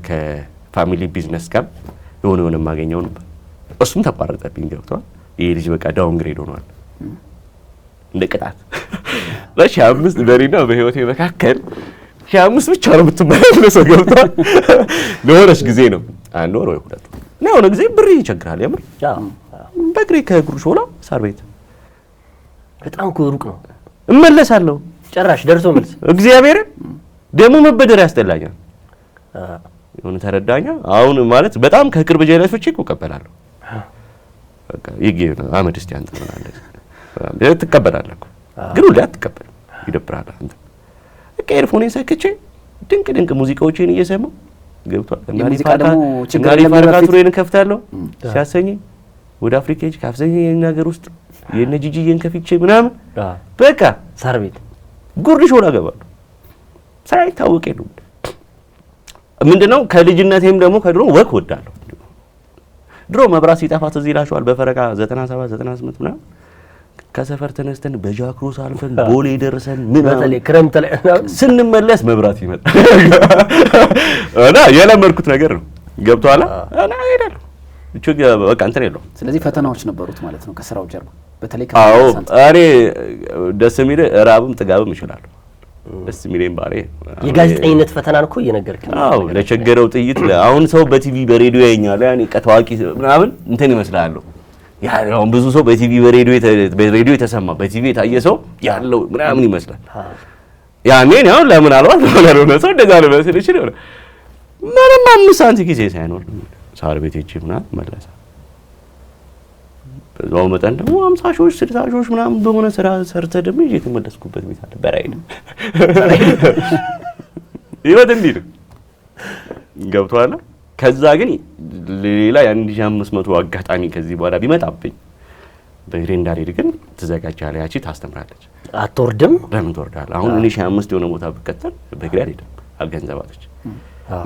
ከፋሚሊ ቢዝነስ ጋር የሆነ ማገኘው ነበር እሱም ተቋረጠብኝ ገብቷል ይሄ ልጅ በቃ ዳውንግሬድ ሆኗል እንደ ቅጣት ለሻምስ በሪና በህይወቴ መካከል ሻምስ ብቻ ነው የምትመለሰው ገብቷል ለሆነች ጊዜ ነው አንድ ወር ወይ ሁለት ነው የሆነ ጊዜ ብር ይቸግራል የምር በግሬ ከጉርድ ሾላ ሳር ቤት በጣም ሩቅ ነው እመለሳለሁ ጭራሽ ደርሶ መልስ እግዚአብሔር ደሞ መበደር ያስጠላኛል የሆነ ተረዳኛ አሁን ማለት በጣም ከቅርብ ጀለሶች እኮ ቀበላለሁ በቃ ይገኝ አመድ እስቲ አንተ ማለት ትቀበላለህ ግን ሁሉ አትቀበል ይደብራል አንተ በቃ ኤርፎኔን ሰክቼ ድንቅ ሙዚቃዎችን እየሰማሁ ገብቷል እና ፋርካቱሬን ከፍታለሁ ሲያሰኝ ወደ አፍሪካ ሄጅ ካፍዘኝ ነገር ውስጥ የነጂጂን ከፍቼ ምናምን በቃ ሳር ቤት ጉርድ ሾላ ገባለሁ ሳይታወቅ ነው ምንድነው ከልጅነቴም ደግሞ ከድሮ ወክ ወዳለሁ ድሮ መብራት ሲጠፋት እዚህ ይላችኋል በፈረቃ 97 98 ምናምን ከሰፈር ተነስተን በጃክሮስ አልፈን ቦሌ ደርሰን ምን በተለይ ክረምት ላይ ስንመለስ መብራት ይመጣ እና የለመድኩት ነገር ነው ገብቷል እና አይደለም እቺ በቃ እንትን የለው ስለዚህ ፈተናዎች ነበሩት ማለት ነው ከስራው ጀርባ በተለይ አዎ አሬ ደስ የሚል ራብም ጥጋብም ይችላል ደስ የሚለኝ ባሬ የጋዜጠኝነት ፈተናን እኮ እየነገርክ ነው አዎ ለቸገረው ጥይት አሁን ሰው በቲቪ በሬዲዮ ያኛል ያኔ ቀታዋቂ ምናምን እንትን ይመስላል ያው ብዙ ሰው በቲቪ በሬዲዮ የተሰማ በቲቪ የታየ ሰው ያለው ምናምን ይመስላል ያኔ ነው ለምን አልባት ነው ሰው እንደዛ ነው መስል ይችላል ምንም 5 ሳንቲም ጊዜ ሳይኖር ሳር ቤት እቺ ምናምን መለሳ በዛው መጠን ደግሞ 50 ሺህ 60 ሺህ ምናምን በሆነ ስራ ሰርተ ደግሞ እየተመለስኩበት ቤት አለ በራይድ ይወድ እንዲህ ገብቷል ከዛ ግን ሌላ የ1500 አጋጣሚ ከዚህ በኋላ ቢመጣብኝ በግሬ እንዳልሄድ ግን ትዘጋጃለህ ያቺ ታስተምራለች አትወርድም ለምን ትወርዳለህ አሁን እኔ 1500 የሆነ ቦታ ብከተል በግሬ አልሄድም አልገንዘባለች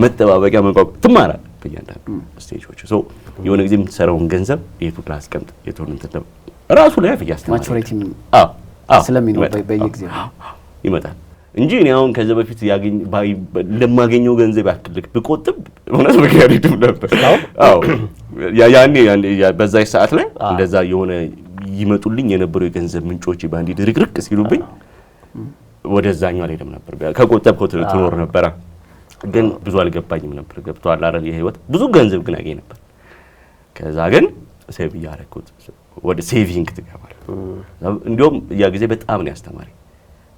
መጠባበቂያ መቋቋም ትማራለህ በእያንዳንዱ ስቴጆች ሶ የሆነ ጊዜ የምትሰራውን ገንዘብ የቱን ላስቀምጥ የቱን እንትን ራሱ ላይ ያፈያስተማል ማቹሪቲ ስለሚኖር በየጊዜው ይመጣል እንጂ እኔ አሁን ከዚህ በፊት ያገኝ ለማገኘው ገንዘብ ያክል ብቆጥብ እውነት በግሬድ ነበር አዎ ያኔ በዛ ሰዓት ላይ እንደዛ የሆነ ይመጡልኝ የነበሩ የገንዘብ ምንጮች ባንዲ ድርግርቅ ሲሉብኝ ወደዛኛው አልሄድም ነበር ከቆጠብኩት ትኖር ነበር ግን ብዙ አልገባኝም ነበር ገብቷል አይደል የህይወት ብዙ ገንዘብ ግን አገኝ ነበር ከዛ ግን ሴቭ ያረኩት ወደ ሴቪንግ ትገባል እንዲያውም ያ ጊዜ በጣም ነው ያስተማረኝ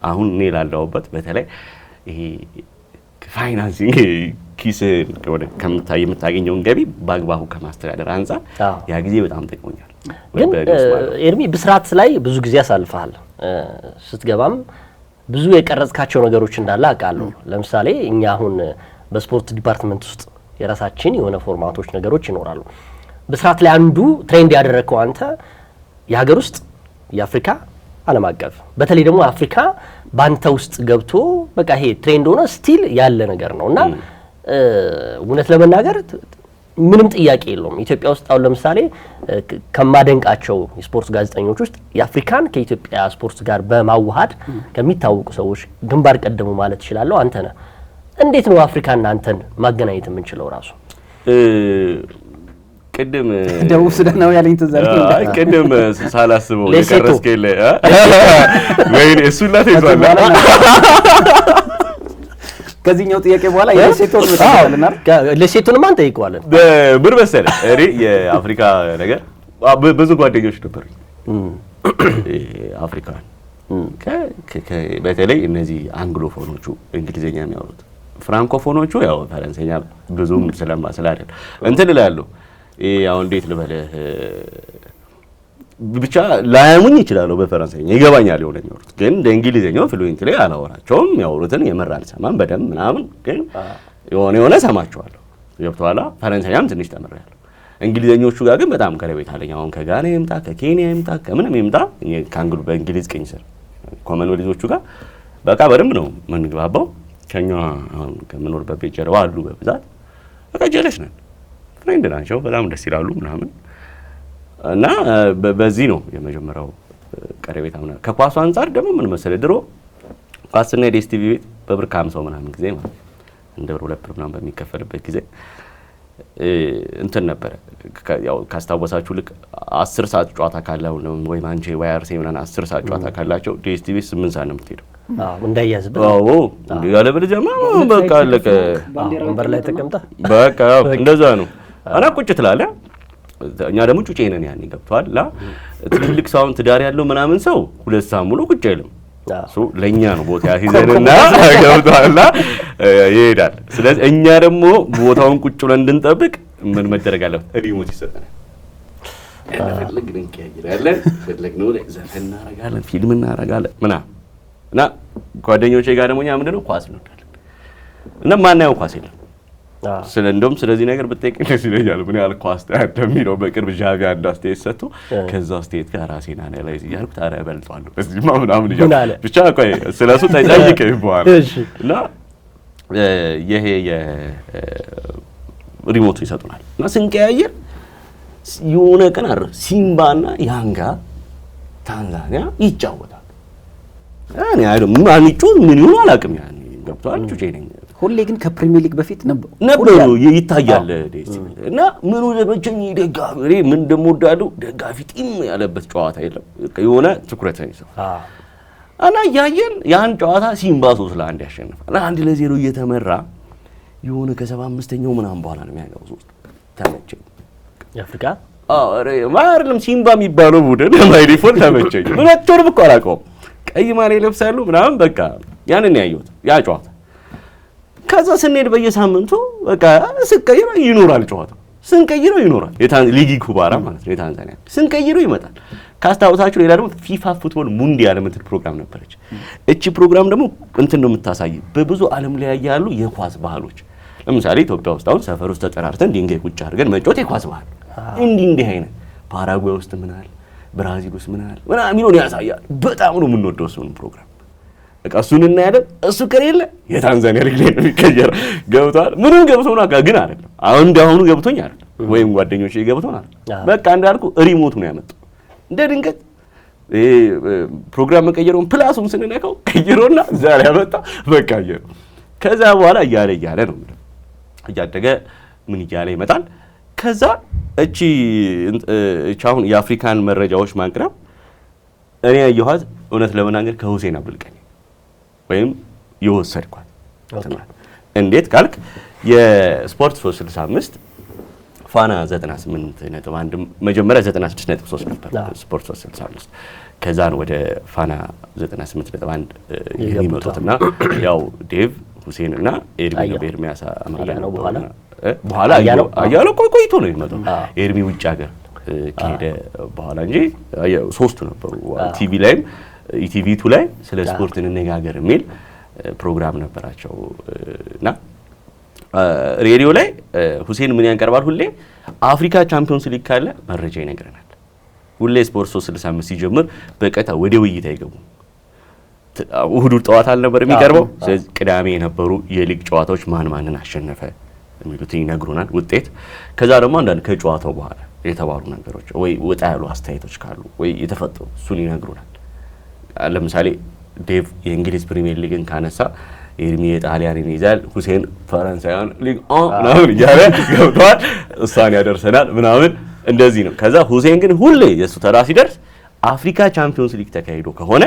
አሁን እኔ ላልዳውበት በተለይ ይሄ ፋይናንሲንግ ኪስ ወደ የምታገኘውን ገቢ በአግባቡ ከማስተዳደር አንጻር ያ ጊዜ በጣም ጠቅሞኛል። ግን ኤርሚ ብስራት ላይ ብዙ ጊዜ ያሳልፈሃል። ስትገባም ብዙ የቀረጽካቸው ነገሮች እንዳለ አውቃለሁ። ለምሳሌ እኛ አሁን በስፖርት ዲፓርትመንት ውስጥ የራሳችን የሆነ ፎርማቶች ነገሮች ይኖራሉ። ብስራት ላይ አንዱ ትሬንድ ያደረግከው አንተ የሀገር ውስጥ የአፍሪካ ዓለም አቀፍ በተለይ ደግሞ አፍሪካ ባንተ ውስጥ ገብቶ በቃ ይሄ ትሬንድ ሆነ ስቲል ያለ ነገር ነውና እውነት ለመናገር ምንም ጥያቄ የለውም። ኢትዮጵያ ውስጥ አሁን ለምሳሌ ከማደንቃቸው የስፖርት ጋዜጠኞች ውስጥ የአፍሪካን ከኢትዮጵያ ስፖርት ጋር በማዋሃድ ከሚታወቁ ሰዎች ግንባር ቀደሙ ማለት እችላለሁ አንተ ነህ። እንዴት ነው አፍሪካና አንተን ማገናኘት የምንችለው? ራሱ ቅድም ደቡብ ሱዳን ነው ያለኝ ተዛሪ ቅድም ሳላስበው የቀረስከኝ ወይ እሱን ላይ ተይዟል። ከዚህኛው ጥያቄ በኋላ የሌሴቶን መጣልና ሌሴቶን ማን ጠይቀዋለን? ብር መሰለህ እኔ የአፍሪካ ነገር ብዙ ጓደኞች ነበሩኝ አፍሪካን በተለይ እነዚህ አንግሎፎኖቹ እንግሊዘኛ የሚያወሩት ፍራንኮፎኖቹ ያው ፈረንሳይኛ ብዙም ስለማስላደል እንትን እላለሁ። ያው እንዴት ልበልህ ብቻ ላያሙኝ ይችላል በፈረንሳይኛ ይገባኛል የሆነ የሚያወሩት ግን እንግሊዘኛው ፍሉዌንትሊ አላወራቸውም። ያወሩትን የመራ አልሰማም በደንብ ምናምን ግን የሆነ ሰማቸዋለሁ። ገብቶሃል? ፈረንሳይኛም ትንሽ ተምሬያለሁ። እንግሊዘኞቹ ጋር ግን በጣም ቀረቤት አለኝ። አሁን ከጋና ይምጣ ከኬንያ ይምጣ ከምንም ይምጣ ከአንግሉ በእንግሊዝ ቅኝ ስር ኮመንዌልዞቹ ጋር በቃ በደንብ ነው የምንግባባው። ከኛ አሁን ከምኖርበት ቤት ጀርባ አሉ በብዛት በቃ ጀለስ ነን። ፍሬንድ ናቸው በጣም ደስ ይላሉ ምናምን እና በዚህ ነው የመጀመሪያው ቀረቤታ ምናምን። ከኳሱ አንጻር ደግሞ ምን መሰለህ ድሮ ኳስና የዲኤስቲቪ ቤት በብር 50 ምናምን ጊዜ ማለት እንደ ብር 2 ብር ምናምን በሚከፈልበት ጊዜ እንትን ነበረ። ያው ካስታወሳችሁ ልክ 10 ሰዓት ጨዋታ ካለው ወይ ማንቼ ወይ አርሴ ምናምን 10 ሰዓት ጨዋታ ካላቸው ዲኤስቲቪ 8 ሰዓት ነው የምትሄደው። እንዳያዝብ ያለ ብለጀማ በቃ አለቀ። ወንበር ላይ ተቀምጣ በቃ እንደዛ ነው እና ቁጭ ትላለህ። እኛ ደግሞ ጩጬ ነን ያኔ ገብቷል። ትልቅ ሰውን ትዳር ያለው ምናምን ሰው 2 ሰዓት ሙሉ ቁጭ አይልም። ለእኛ ነው ቦታ ያሲዘንና ገብቷል ይሄዳል። ስለዚህ እኛ ደግሞ ቦታውን ቁጭ ብለን እንድንጠብቅ ምን መደረግ አለበት? ሪሞት ይሰጠናል። ፈለግን እንቀያይራለን፣ ፈለግነው ላይ ዘፈን እናደርጋለን፣ ፊልም እናደርጋለን ምናምን እና ጓደኞቼ ጋር ደግሞ እኛ ምንድነው ኳስ እንወዳለን እና ማናየው ኳስ የለም። እንደውም ስለዚህ ነገር ብትጠይቅ ደስ ይለኛል። ምን ያህል ኳስ እንደሚለው በቅርብ ዣቪ አንድ አስተያየት ሰጥቶ ከዛ አስተያየት ጋር ራሴን አናላይዝ እያልኩ ታዲያ እበልጠዋለሁ እዚህማ ምናምን እያልኩ ብቻ ቆይ ስለሱ ጠይቀኝ በኋላ እና ይሄ የሪሞቱ ይሰጡናል እና ስንቀያየር የሆነ ቀን አረ ሲምባና ያንጋ ታንዛኒያ ይጫወታል። እኔ አይደል ማን ይጮህ ምን ይሆን አላውቅም። ያኔ ገብቷል ጩጬ ነኝ። ሁሌ ግን ከፕሪሚየር ሊግ በፊት ነበሩ ይታያል እና ምኑ ለበጀኝ ደጋፊ እኔ ምን እንደምወዳለው ደጋፊ ጢም ያለበት ጨዋታ የለም። የሆነ ትኩረት ነው እና ያየን ያን ጨዋታ ሲምባ 3-1 ያሸንፋል። 1-0 እየተመራ የሆነ ከ75ኛው ምናምን በኋላ ነው የሚያገባው 3 ተመቸኝ። የአፍሪካ ማርለም ሲምባ የሚባለው ቡድን ማይ ዲፎልት ተመቸኝ። ሁለት ወር ብቻ አላውቀውም። ቀይ ማሊያ ለብሳሉ ምናምን በቃ ያንን ያየሁት ያ ጨዋታ። ከዛ ስንሄድ በየሳምንቱ በቃ ስንቀይረው ይኖራል ጨዋታው፣ ስንቀይረው ይኖራል። ሊጊ ኩባራ ማለት ነው የታንዛኒያ ስንቀይረው ይመጣል። ካስታውሳችሁ ሌላ ደግሞ ፊፋ ፉትቦል ሙንዲያል የምትል ፕሮግራም ነበረች። እቺ ፕሮግራም ደግሞ እንትን ነው የምታሳይ በብዙ ዓለም ላይ ያሉ የኳስ ባህሎች። ለምሳሌ ኢትዮጵያ ውስጥ አሁን ሰፈር ውስጥ ተጠራርተን ድንጋይ ቁጭ አድርገን መጫወት የኳስ ባህል እንዲህ አይነት ፓራጓይ ውስጥ ምን አለ ብራዚል ውስጥ ምን አለ ምናምን የሚለውን ያሳያል። በጣም ነው የምንወደው እሱን ፕሮግራም። በቃ እሱን እናያለን። እሱ ከሌለ የታንዛኒያ ሊግ ላይ ነው የሚቀየረው። ገብቷል። ምንም ገብቶና ግን አይደለም አሁን እንዳሁኑ ገብቶኝ አይደለም ወይም ጓደኞቼ ገብቶና በቃ እንዳልኩ ሪሞቱ ነው ያመጣው። እንደ ድንገት ፕሮግራም መቀየሩን ፕላሱን ስንነካው ቀይሮና ዛሬ ያመጣ በቃ ያየው። ከዛ በኋላ እያለ ነው እያደገ ምን እያለ ይመጣል። ከዛ እቺ አሁን የአፍሪካን መረጃዎች ማቅረብ እኔ ያየኋት እውነት ለመናገር ከሁሴን አብዱልቀኒ ወይም የወሰድኳት እንዴት ካልክ የስፖርት 365 ፋና 98.1 መጀመሪያ 96.3 ነበር ስፖርት 365 ከዛን ወደ ፋና 98.1 የሚመጡትና ያው ዴቭ ሁሴን እና ኤርሚ ኤርሚያስ አማረ ነው። በኋላ አያለው ቆይቶ ነው የሚመጣው ኤርሚ ውጭ ሀገር ከሄደ በኋላ እንጂ ሶስቱ ነበሩ። ቲቪ ላይም ኢቲቪ2 ላይ ስለ ስፖርት እንነጋገር የሚል ፕሮግራም ነበራቸው እና ሬዲዮ ላይ ሁሴን ምን ያንቀርባል? ሁሌ አፍሪካ ቻምፒዮንስ ሊግ ካለ መረጃ ይነግረናል። ሁሌ ስፖርት 365 ሲጀምር በቀጥታ ወደ ውይይት አይገቡም። እሁድ ጠዋት አልነበር የሚቀርበው። ስለዚህ ቅዳሜ የነበሩ የሊግ ጨዋታዎች ማንን አሸነፈ የሚሉት ይነግሩናል ውጤት። ከዛ ደግሞ አንዳንድ ከጨዋታው በኋላ የተባሉ ነገሮች ወይ ወጣ ያሉ አስተያየቶች ካሉ ወይ የተፈጠሩ እሱን ይነግሩናል። ለምሳሌ ዴቭ የእንግሊዝ ፕሪሚየር ሊግን ካነሳ ኤርሚ የጣሊያንን ይዛል፣ ሁሴን ፈረንሳይን ሊግ ምናምን እያለ ገብቷል። እሷን ያደርሰናል ምናምን እንደዚህ ነው። ከዛ ሁሴን ግን ሁሌ የእሱ ተራ ሲደርስ አፍሪካ ቻምፒዮንስ ሊግ ተካሂዶ ከሆነ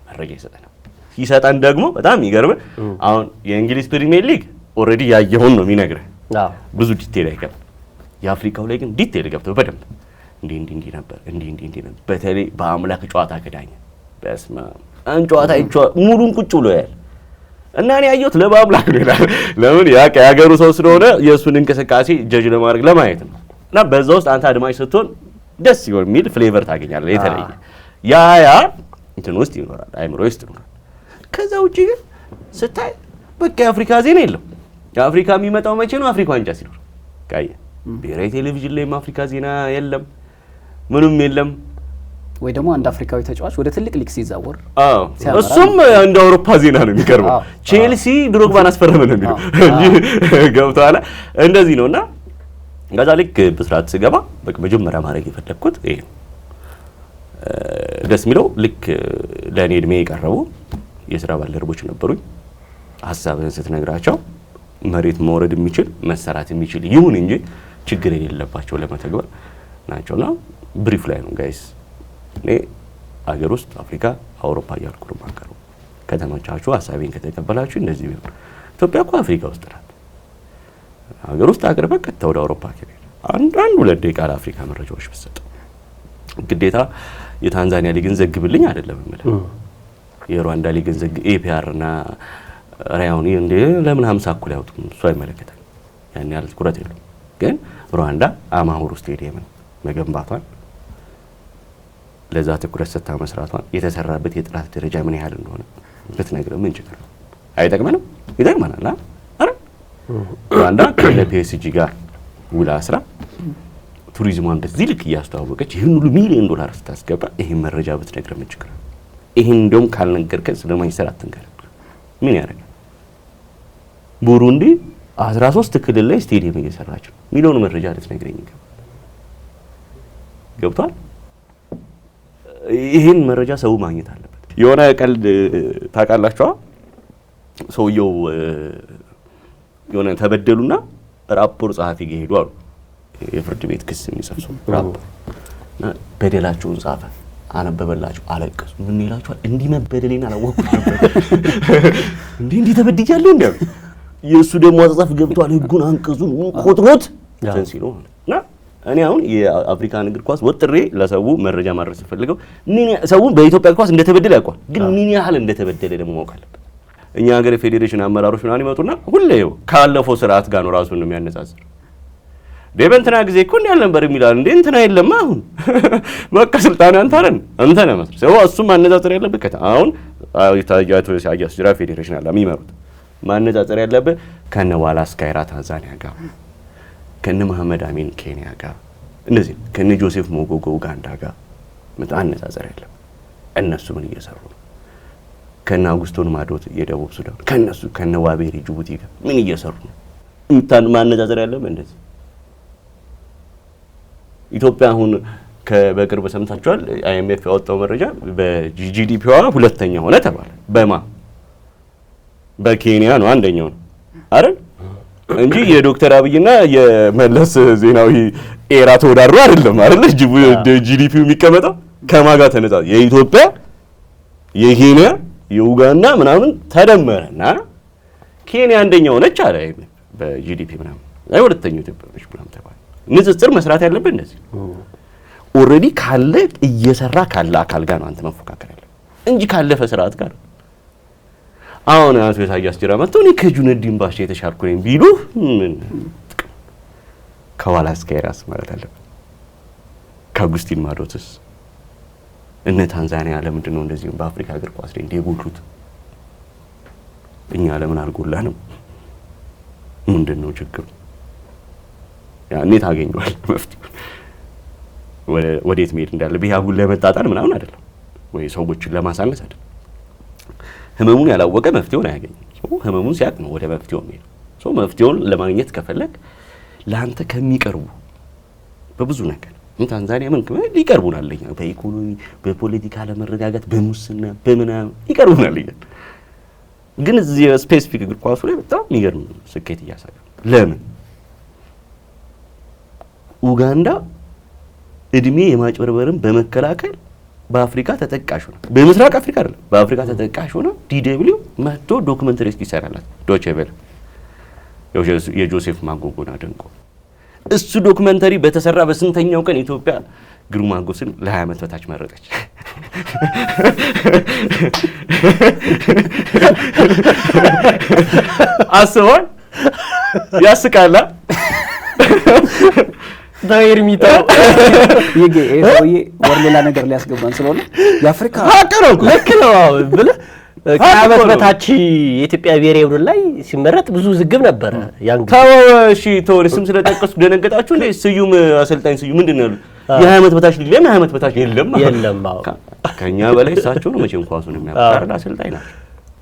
መረጃ ይሰጠናል። ሲሰጠን ደግሞ በጣም የሚገርም አሁን የእንግሊዝ ፕሪሚየር ሊግ ኦልሬዲ ያየውን ነው የሚነግርህ። ብዙ ዲቴል አይገባም። የአፍሪካው ላይ ግን ዲቴል ገብተው በደንብ እንዲህ ነበር እንዲህ ነበር። በተለይ በአምላክ ጨዋታ ከዳኘ በስመ አብ ጨዋታ ሙሉን ቁጭ ብሎ ያያል እና እኔ ያየሁት ለበአምላክ ነው ይላል። ለምን የሀገሩ ሰው ስለሆነ የእሱን እንቅስቃሴ ጀጅ ለማድረግ ለማየት ነው። እና በዛ ውስጥ አንተ አድማጭ ስትሆን ደስ የሚል ፍሌቨር ታገኛለህ። የተለየ ያ እንትን ውስጥ ይኖራል፣ አይምሮ ውስጥ ይኖራል። ከዛ ውጪ ግን ስታይ በቃ የአፍሪካ ዜና የለም። የአፍሪካ የሚመጣው መቼ ነው? አፍሪካ ዋንጫ ሲኖር ካየ ብሔራዊ ቴሌቪዥን ላይም አፍሪካ ዜና የለም፣ ምንም የለም። ወይ ደግሞ አንድ አፍሪካዊ ተጫዋች ወደ ትልቅ ሊግ ሲዛወር እሱም እንደ አውሮፓ ዜና ነው የሚቀርበው። ቼልሲ ድሮግባን አስፈረመ ነው የሚለው እንጂ ገብቶሃል። እንደዚህ ነውና ጋዛ ልክ ብስራት ስገባ በቃ መጀመሪያ ማድረግ የፈለግኩት ይሄ ነው። ደስ የሚለው ልክ ለእኔ እድሜ የቀረቡ የስራ ባልደረቦች ነበሩኝ። ሀሳብህን ስትነግራቸው መሬት መውረድ የሚችል መሰራት የሚችል ይሁን እንጂ ችግር የሌለባቸው ለመተግበር ናቸውና ብሪፍ ላይ ነው ጋይስ። እኔ አገር ውስጥ አፍሪካ አውሮፓ እያልኩ ነው የማቀርበው። ከተመቻችሁ ሀሳቤን ከተቀበላችሁ እንደዚህ ቢሆን ኢትዮጵያ እኮ አፍሪካ ውስጥ ናት። ሀገር ውስጥ አቅርበህ ቀጥታ ወደ አውሮፓ ከሄደ አንድ ሁለት ደቂቃ ለአፍሪካ መረጃዎች ብትሰጥ ግዴታ የታንዛኒያ ሊግን ዘግብልኝ አይደለም ማለት የሩዋንዳ ሊግን ዘግ ኤፒአር እና ራያውን እንደ ለምን 50 እኩል ያውጡም እሱ አይመለከተም። ያን ያህል ትኩረት የለውም። ግን ሩዋንዳ አማሁሩ ስቴዲየምን መገንባቷን ለዛ ትኩረት ሰጥታ መስራቷን የተሰራበት የጥራት ደረጃ ምን ያህል እንደሆነ ብትነግረው ምን ችግር ነው? አይጠቅመንም? ይጠቅመናል። አረ ሩዋንዳ ከፒኤስጂ ጋር ውላ አስራ ቱሪዝሟን እንደዚህ ልክ እያስተዋወቀች ይህን ሁሉ ሚሊዮን ዶላር ስታስገባ ይህን መረጃ ብትነግረው ምን ችግር ነው? ይህን እንደውም ካልነገርከን ስለማይሰራ አትንገር። ምን ያደርጋል? ቡሩንዲ 13 ክልል ላይ ስቴዲየም እየሰራች ነው ሚሊዮን መረጃ ልትነግረኝ ይገባል። ገብቷል? ይህን መረጃ ሰው ማግኘት አለበት። የሆነ ቀልድ ታውቃላችሁ? ሰውየው የሆነ ተበደሉና ራፖርት ጸሐፊ ጋር ሄዱ አሉ። የፍርድ ቤት ክስ የሚጽፍ ሰው ራፖርት እና በደላቸውን ጻፈ፣ አነበበላቸው፣ አለቀሱ። ምን ይላችኋል? እንዲህ መበደሌን አላወቅኩም ነበር እንዲህ ተበድያለሁ እንዴ? የእሱ ደግሞ አጻጻፍ ገብቷል። ህጉን አንቀጹን ቆጥሮት ሲሉ እና እኔ አሁን የአፍሪካን እግር ኳስ ወጥሬ ለሰው መረጃ ማድረስ ፈልገው ሰው በኢትዮጵያ ኳስ እንደተበደለ ያውቃል፣ ግን ምን ያህል እንደተበደለ ደግሞ ማወቅ አለበት። እኛ ሀገር ፌዴሬሽን አመራሮች ምናምን ይመጡና ሁሌው ካለፈው ስርዓት ጋር ነው ራሱን የሚያነጻጽር። በእንትና ጊዜ እኮ እንዲህ አልነበር የሚላል እንዴ? እንትና የለም አሁን በቃ ስልጣን አንተ ነህ መስሎ ሰው እሱም ማነጻጸር ያለበት ከታ አሁን ታያቸው ሲያያስ ጅራ ፌዴሬሽን አለ የሚመሩት ማነጻጸር ያለበት ከነ ዋላስ ካይራ ታንዛኒያ ጋር ከነ መሐመድ አሚን ኬንያ ጋር እንደዚህ ከነ ጆሴፍ ሞጎጎ ኡጋንዳ ጋር ማነጻጸር ያለበት እነሱ ምን እየሰሩ ነው? ከነ አውጉስቶን ማዶት የደቡብ ሱዳን ከነሱ ከነ ዋቤሪ ጅቡቲ ጋር ምን እየሰሩ ነው? ማነጻጸር ያለበት እንደዚህ ኢትዮጵያ አሁን በቅርብ ሰምታችኋል። አይኤምኤፍ ያወጣው መረጃ በጂዲፒዋ ሁለተኛ ሆነ ተባለ። በኬንያ ነው አንደኛው ነው አይደል? እንጂ የዶክተር አብይና የመለስ ዜናዊ ኤራ ተወዳድሮ አይደለም አይደል? ጂዲፒው የሚቀመጠው ከማጋ ተነጻ የኢትዮጵያ የኬንያ የኡጋንዳ ምናምን ተደመረና ኬንያ አንደኛው ነች አለ በጂዲፒ ምናምን አይ ሁለተኛው ኢትዮጵያ ነች ምናምን ተባለ። ንጽጽር መስራት ያለበት እንደዚህ ኦሬዲ ካለ እየሰራ ካለ አካል ጋር ነው አንተ መፎካከር ያለበት እንጂ ካለፈ ስርዓት ጋር አሁን አቶ ኢሳያስ ጅራ መጥተው እኔ ከጁነዲን ባሻ የተሻልኩ ነኝ ቢሉ ምን ከዋላስካ ራስ ማለት አለበት። ከአጉስቲን ማዶትስ እነ ታንዛኒያ ለምንድን ነው እንደዚህ በአፍሪካ እግር ኳስ ላይ እንደጎሉት? እኛ ለምን አልጎላንም? ምንድነው ችግሩ? ያኔ ታገኘዋል መፍትሄው። ወዴት መሄድ እንዳለብህ ያጉል ለመጣጣል ምናምን አይደለም ወይ ሰዎችን ለማሳነስ አይደለም። ህመሙን ያላወቀ መፍትሄውን አያገኝም። ህመሙን ሲያቅ ነው ወደ መፍትሄው የሚሄደው። መፍትሄውን ለማግኘት ከፈለክ ለአንተ ከሚቀርቡ በብዙ ነገር ታንዛኒያ ምን ሊቀርቡናል? ለኛ በኢኮኖሚ በፖለቲካ ለመረጋጋት በሙስና በምናምን ይቀርቡናል። ግን እዚህ ስፔሲፊክ እግር ኳሱ ላይ በጣም የሚገርም ስኬት እያሳዩ ለምን ኡጋንዳ እድሜ የማጭበርበርን በመከላከል በአፍሪካ ተጠቃሽ ሆነ። በምስራቅ አፍሪካ አይደለም በአፍሪካ ተጠቃሽ ሆነ። ዲደብሊው መጥቶ ዶክመንተሪ እስኪሰራላት ዶቼ ቬለ የጆሴፍ ማጎጎን አደንቆ እሱ ዶክመንተሪ በተሰራ በስንተኛው ቀን ኢትዮጵያ ግሩም አጎስን ለ20 ዓመት በታች መረጠች። አስበዋል? ያስቃላ ዳይርሚታው ይሄ ወርሌላ ነገር ሊያስገባን ስለሆነ የአፍሪካ አቀረው ልክ ነው ብለህ ከዓመት በታች የኢትዮጵያ ብሔራዊ ቡድን ላይ ሲመረጥ ብዙ ዝግብ ነበር። ያን ታው እሺ ተወርስም ስለጠቀስኩ ደነገጣችሁ እንዴ? ስዩም አሰልጣኝ ስዩም ምንድነው ያሉት? የ20 ዓመት በታች ሊለም 20 ዓመት በታች የለም። ከኛ በላይ እሳቸው ነው መቼም ኳሱን የሚያውቁት አሰልጣኝ ናቸው።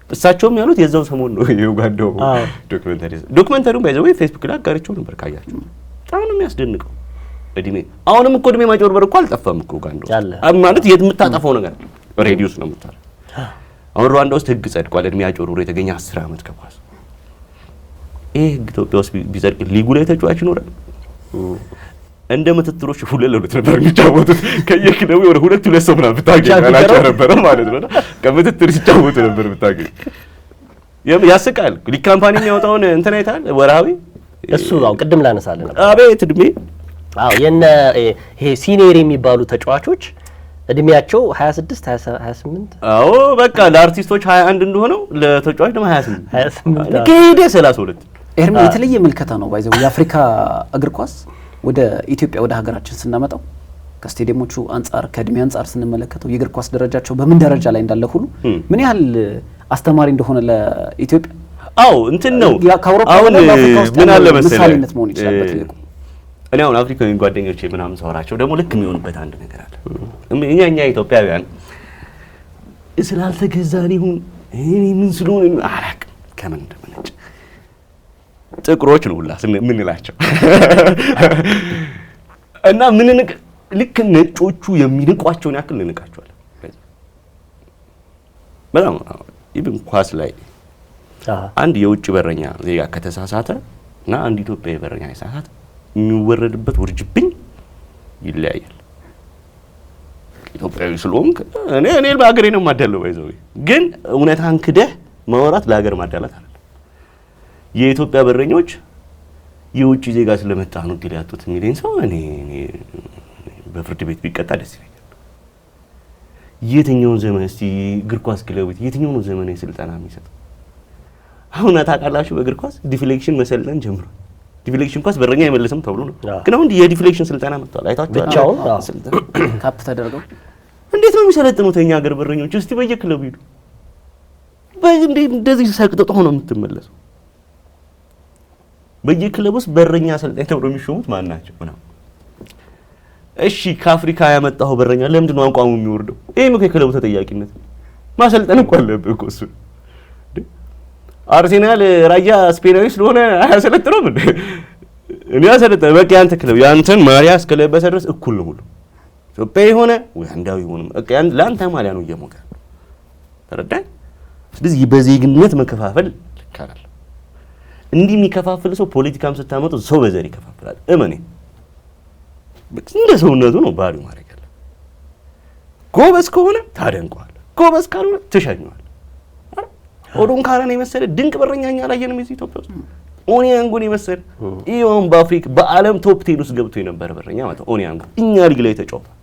እሳቸውም ያሉት የዛው ሰሞን ነው የኡጋንዳው ዶክመንተሪው ባይዘው ፌስቡክ ላይ አጋርቼው ነበር ካያችሁ። በጣም ነው የሚያስደንቀው። እድሜ አሁንም እኮ እድሜ ማጭበርበር እኮ አልጠፋም እኮ ኡጋንዳ ማለት የምታጠፋው ነገር ሬዲዮስ ነው የምታረው። አሁን ሩዋንዳ ውስጥ ህግ ጸድቋል። እድሜ አጭበርብሮ የተገኘ 10 ዓመት ከኳስ ይሄ ህግ ኢትዮጵያ ውስጥ ቢጸድቅ ሊጉ ላይ ተጫዋች ይኖራል? እንደ ምትትሮች ሁለት ለሁለት ነበር የሚጫወቱት። ከየክለቡ ወደ ሁለት ሰው ምናምን ብታገኝ አላቸው ነበር ማለት ነው። ከምትትር ሲጫወቱ ነበር ብታገኝ። ያስቃል። ሊግ ካምፓኒ የሚያወጣውን እንትን አይተሃል? ወርሃዊ እሱ አው ቅድም ላነሳለ ነበር። አቤት እድሜ የነ ይሄ ሲኒየር የሚባሉ ተጫዋቾች እድሜያቸው 26 28 አዎ በቃ ለአርቲስቶች 21 እንደሆነው ለተጫዋች ደግሞ 28 ከሄደ 32 ኤርሚ የተለየ ምልከታ ነው ባይዘው የአፍሪካ እግር ኳስ ወደ ኢትዮጵያ ወደ ሀገራችን ስናመጣው ከስቴዲየሞቹ አንጻር ከእድሜ አንጻር ስንመለከተው የእግር ኳስ ደረጃቸው በምን ደረጃ ላይ እንዳለ ሁሉ ምን ያህል አስተማሪ እንደሆነ ለኢትዮጵያ አው እንትን ነው። አሁን ምን አለ መሰለህ ምሳሌነት መሆን ይችላል በትልቁ። እኔ አሁን አፍሪካዊ ጓደኞቼ ምናምን ሰወራቸው ደግሞ ልክ የሚሆንበት አንድ ነገር አለ። እኛ ኢትዮጵያውያን ስላልተገዛን ይሁን እኔ ምን ስለሆነ አላውቅም ከምን እንደመነጨ ጥቁሮች ነው ሁላ ምንላቸው እና ምን ልክ ነጮቹ የሚንቋቸውን ያክል እንንቃቸዋለን። በጣም ይብን ኳስ ላይ አንድ የውጭ በረኛ ዜጋ ከተሳሳተ እና አንድ ኢትዮጵያዊ በረኛ ከተሳሳተ የሚወረድበት ውርጅብኝ ይለያያል። ኢትዮጵያዊ ስለሆንክ እኔ በአገሬ ነው ማዳለው ባይዘው ግን እውነታን ክደህ ማውራት ለሀገር ማዳላት አይደለም። የኢትዮጵያ በረኞች የውጭ ዜጋ ስለመጣ ነው ግል ያጡት የሚለኝ ሰው እኔ በፍርድ ቤት ቢቀጣ ደስ ይለኛል። የትኛውን ዘመን እስቲ እግር ኳስ ክለብ የትኛው ነው ዘመናዊ ስልጠና የሚሰጠው? አሁን ታውቃላችሁ በእግር ኳስ ዲፍሌክሽን መሰልጠን ጀምሯል። ዲፍሌክሽን ኳስ በረኛ አይመለስም ተብሎ ነው። ግን አሁን የዲፍሌክሽን ስልጠና መጥቷል። አይታችሁ ብቻውን ስልጠና ካፕ ተደርገው እንዴት ነው የሚሰለጥኑት? የኛ ሀገር በረኞች እስቲ በየክለቡ ሂዱ። እንደዚህ ሰቅጥጦ ነው የምትመለሰው። በየክለቡ ውስጥ በረኛ አሰልጣኝ ተብሎ የሚሾሙት ማን ናቸው? እሺ ከአፍሪካ ያመጣው በረኛ ለምንድን ነው አቋሙ የሚወርደው? ይሄም እኮ የክለቡ ተጠያቂነት ማሰልጠን እኮ አለብህ እኮ እሱ። አርሴናል ራያ ስፔናዊ ስለሆነ አያሰለጥነውም እንዴ? እኔ አሰለጥነው በቃ ያንተ ክለብ ያንተን ማሊያ እስከለበሰ ድረስ እኩል ነው ሁሉ ኢትዮጵያዊ ሆነ ኡጋንዳዊ ሆነ በቃ ለአንተ ማሊያ ነው እየሞቀ ተረዳኝ። ስለዚህ በዜግነት መከፋፈል ልካል። እንዲህ የሚከፋፍል ሰው ፖለቲካም ስታመጡ ሰው በዘር ይከፋፍላል። እመኔ እንደ ሰውነቱ ነው ባሪው ማድረግ ያለ። ጎበዝ ከሆነ ታደንቀዋል፣ ጎበዝ ካልሆነ ትሸኘዋል። ኦዶን ካራን የመሰለ ድንቅ በረኛኛ አላየንም እዚህ ኢትዮጵያ ውስጥ። ኦኒያንጉን የመሰለ ይሁን በአፍሪካ በዓለም ቶፕ 10 ውስጥ ገብቶ የነበረ በረኛ ማለት ኦኒያንጉ እኛ ሊግ ላይ ተጫውቷል።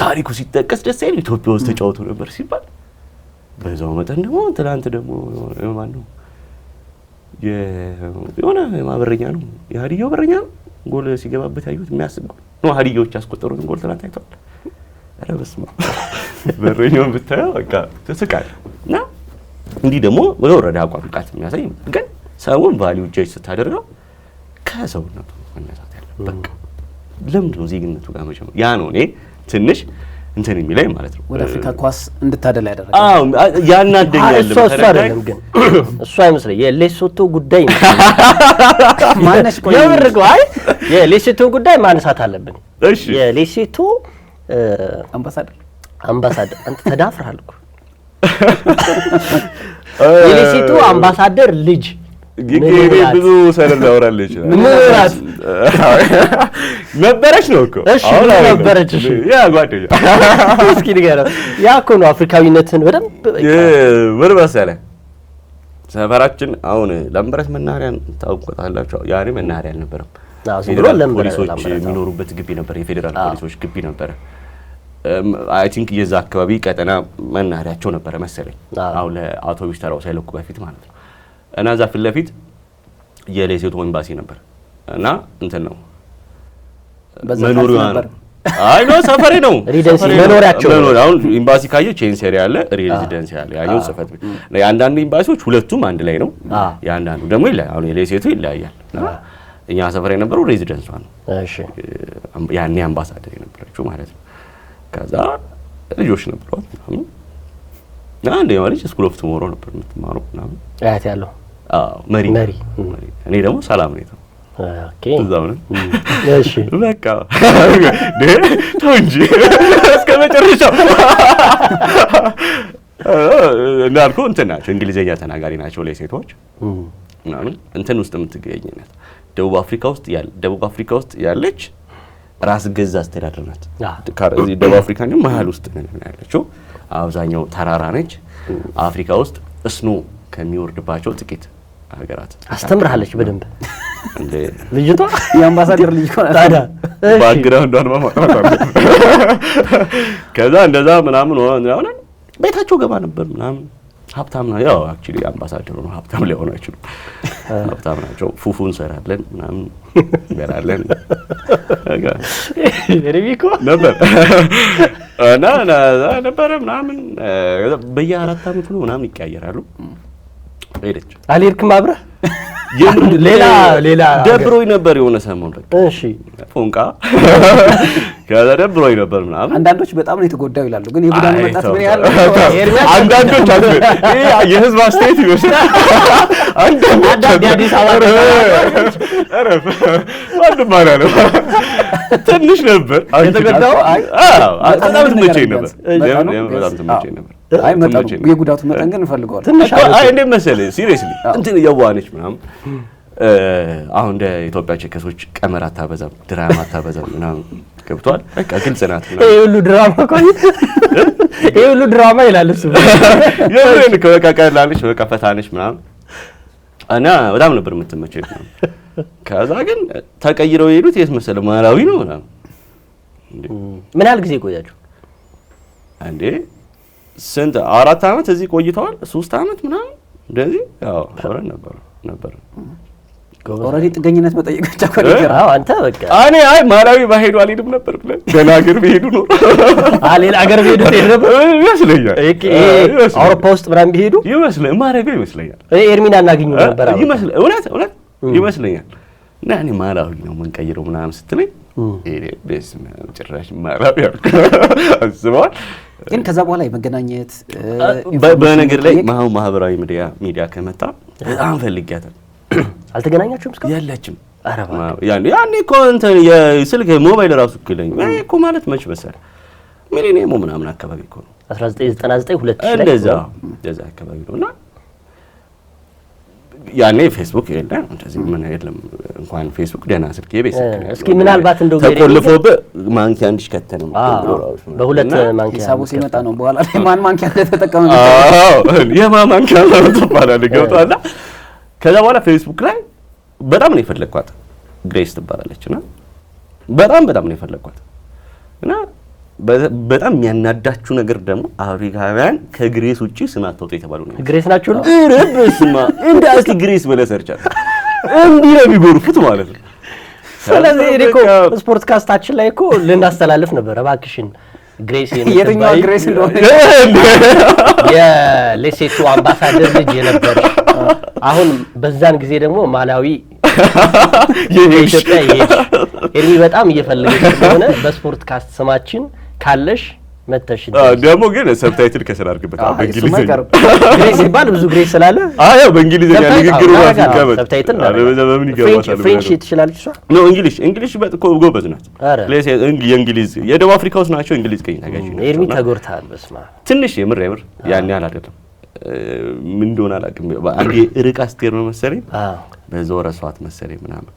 ታሪኩ ሲጠቀስ ደስ አይል ኢትዮጵያ ውስጥ ተጫውቶ ነበር ሲባል በዛው መጠን ደግሞ ትናንት ደግሞ ማን ነው የሆነ ማበረኛ ነው የሀዲያው በረኛ ነው ጎል ሲገባበት ያዩት የሚያስብ ጎል ነው። ሀዲያዎች ያስቆጠሩትን ጎል ትናንት አይተዋል። ኧረ በስመ አብ በረኛውን ብታየው በቃ ትስቃለህ። እና እንዲህ ደግሞ ወረዳ አቋም ብቃት የሚያሳይ ግን ሰውን ቫልዩ ጀጅ ስታደርገው ከሰውነቱ መነሳት ያለበት በቃ ለምንድን ነው ዜግነቱ ጋር መጀመር ያ ነው እኔ ትንሽ እንትን የሚለኝ ማለት ነው። ወደ አፍሪካ ኳስ እንድታደላ ያደረገ ያናደኛል። እሱ አይደለም ግን እሱ አይመስለኝ የሌሶቶ ጉዳይ ማነሽ ቆይ የምርገው አይ የሌሶቶ ጉዳይ ማንሳት አለብን። እሺ የሌሶቶ አምባሳደር አንተ ተዳፍረሃል እኮ የሌሶቶ አምባሳደር ልጅ ብዙ ሰነድ ላወራልህ ይችላል። ነበረች ነው እኮ እሺ ነበረች። እሺ ያ ጓደኛ እስኪ ንገረው። ያ እኮ ነው አፍሪካዊነትን በደንብ ምን መሰለህ ሰፈራችን አሁን ለምበረት መናኸሪያን ታውቁታላችሁ። ያኔ መናኸሪያ አልነበረም። ፖሊሶች የሚኖሩበት ግቢ ነበር። የፌዴራል ፖሊሶች ግቢ ነበረ። አይ ቲንክ የዛ አካባቢ ቀጠና መናኸሪያቸው ነበረ መሰለኝ። አሁን ለአውቶቡስ ተራው ሳይለቁ በፊት ማለት ነው። እና እዛ ፊት ለፊት የሌሶቶ ኤምባሲ ነበር እና እንትን ነው መኖሪያ ነው። አይ ነው ሰፈሬ ነው መኖሪያቸው። አሁን ኤምባሲ ካየው ቼንሰሪ ያለ ሬዚደንስ ያለ ያኛው ጽፈት ቤት ነው። አንዳንድ ኤምባሲዎች ሁለቱም አንድ ላይ ነው። ያንዳንዱ ደግሞ ይለያል። አሁን የሌሶቶ ይለያያል። እኛ ሰፈሬ የነበረው ሬዚደንስ ነው። እሺ ያኔ አምባሳደር የነበረችው ማለት ነው። ከዛ ልጆች ነበሩ እና አንዴ ማለት ስኩል ኦፍ ቱሞሮ ነበር የምትማረው ምናምን አያት ያለው መሪ እኔ ደግሞ ሰላም ነው። ኦኬ እዛው ነው። እሺ በቃ ተው እንጂ እስከ መጨረሻው እንዳልኩህ እንትን ናቸው እንግሊዘኛ ተናጋሪ ናቸው ሌሶቶች ምናምን እንትን ውስጥ የምትገኝነት ደቡብ አፍሪካ ውስጥ ያለች ራስ ገዝ አስተዳደር ናት። ከዚህ ደቡብ አፍሪካ ነው መሀል ውስጥ ነው ያለችው። አብዛኛው ተራራ ነች። አፍሪካ ውስጥ እስኖ ከሚወርድባቸው ጥቂት ሀገራት አስተምራለች በደንብ እንደ ልጅቷ የአምባሳደር ልጅ ሆነ ታዲያ ባክግራውንዷን ማማጣት ከዛ እንደዛ ምናምን ሆነ ቤታቸው ገባ ነበር ምናምን ሀብታም ነው። ያው አክቹሊ አምባሳደሩ ነው ሀብታም ሊሆኑ አይችሉም። ሀብታም ናቸው። ፉፉ እንሰራለን ምናምን እንበላለን ሪቪኮ ነበር እና ነበረ ምናምን በየ4 ዓመቱ ነው ምናምን ይቀያየራሉ። ሄደች አልሄድክም አብረህ ሌላ ደብሮኝ ነበር የሆነ ሰሞን በቃ እሺ ፎንቃ ከዛ ደብሮኝ ነበር ምናምን። አንዳንዶች በጣም ነው የተጎዳው ይላሉ። ግን የጉዳኑ መጣት ምን ያህል አንዳንዶች የህዝብ አስተያየት ይመስላል። አንዳንዶች አዲስ አበባ አንድ ማራ ነው ትንሽ ነበር የተጎዳው። በጣም ትመቸኝ ነበር። በጣም ትመቸኝ ነበር። አይ መጣው የጉዳቱ መጠን ግን እንፈልገዋለን። ትንሽ አይ እንደ መሰለህ ሲሪየስሊ እንትን የዋነች ምናምን አሁን እንደ ኢትዮጵያ ቸከሶች ቀመር አታበዛም፣ ድራማ አታበዛም ምናምን ገብቷል። በቃ ግልጽ ናት ምናምን። ይሄ ሁሉ ድራማ ይላል እሱ። የምን ከበቃ ቀላለች በቃ ፈታነች ምናምን እና በጣም ነበር የምትመቸኝ ምናምን። ከዛ ግን ተቀይረው የሄዱት የት መሰለህ ማላዊ ነው ምናምን። ምን ያህል ጊዜ ቆያችሁ እንዴ? ስንት 4 ዓመት እዚህ ቆይተዋል። 3 ዓመት ምናምን እንደዚህ ያው አብረን ነበር። ኦሬዲ ጥገኝነት መጠየቅ ብቻ እኮ ነገር። አዎ አንተ በቃ እኔ አይ ማላዊ ባሄዱ አልሄድም ነበር ብለን ገና ሀገር ቢሄዱ ነው ሌላ ሀገር ቢሄዱ ነበር ይመስለኛል። አውሮፓ ውስጥ ምናምን ቢሄዱ ይመስለኛል ማረገው ይመስለኛል። ኤርሚና እናገኙ ነበር ይመስለኛል። እውነት ይመስለኛል። እና እኔ ማላዊ ነው የምንቀይረው ምናምን ስትለኝ በስመ አብ ጭራሽ ማላዊ ያልኩ አስበዋል። ግን ከዛ በኋላ የመገናኘት በነገር ላይ ማህበራዊ ሚዲያ ከመጣ በጣም ፈልጊያታል። አልተገናኛችሁም እስካሁን? የለችም። አረባ ያኔ እኮ እንትን የስልክ ሞባይል ራሱ እክለኝ እኮ ማለት መች መሰለህ ሚሊኒየሙ ምናምን አካባቢ እኮ ነው 1999 2000 እንደዛ አካባቢ ነውና ያኔ ፌስቡክ የለም እንደዚህ ምን የለም። እንኳን ፌስቡክ ደህና ስልክ የቤት ስልክ እስኪ ምናልባት እንደው ተቆልፎብህ ማንኪያ እንዲሽከተን ነው በሁለት ማንኪያ ሂሳቡ ሲመጣ ነው በኋላ ላይ ማን ማንኪያ እንደተጠቀመ ነው። የማን ማንኪያ ነው ተባላለ ገብቷልና ከዛ በኋላ ፌስቡክ ላይ በጣም ነው የፈለኳት ግሬስ ትባላለችና በጣም ነው የፈለኳት እና በጣም የሚያናዳችሁ ነገር ደግሞ አፍሪካውያን ከግሬስ ውጪ ስም አታውጡ የተባሉ ነው። ግሬስ ናቸው ነው ረብስማ እንደ እስቲ ግሬስ በለሰርቻ እንዲህ ነው የሚጎርፉት ማለት ነው። ስለዚህ እኮ ስፖርት ካስታችን ላይ እኮ ልናስተላልፍ ነበር እባክሽን ግሬስ የትኛው ግሬስ እንደሆነ የሌሴቱ አምባሳደር ልጅ የነበር አሁን በዛን ጊዜ ደግሞ ማላዊ የኢትዮጵያ ኤርሚ በጣም እየፈለገች ስለሆነ በስፖርት ካስት ስማችን ካለሽ መተሽ ደግሞ ግን ሰብታይትል ከስራ አድርግበት በእንግሊዝኛ ግሬስ ሲባል ብዙ ግሬስ ስላለ ያው በእንግሊዝኛ ንግግሩ ራሱ ይቀበል ሰብታይትል በምን ይገባታል ፍሬንች ትችላለች እሷ ነው እንግሊሽ በጥቆ ጎበዝ ናት የእንግሊዝ የደቡብ አፍሪካ ውስጥ ናቸው እንግሊዝ ቀኝ ታጋጅ ነው ኤርሚ ተጎርታል በስማ ትንሽ የምር ያን ያህል አይደለም ምን እንደሆነ አላውቅም አንዴ ርቃ ስትሄድ ነው መሰለኝ በዛው ረሷት መሰለኝ ምናምን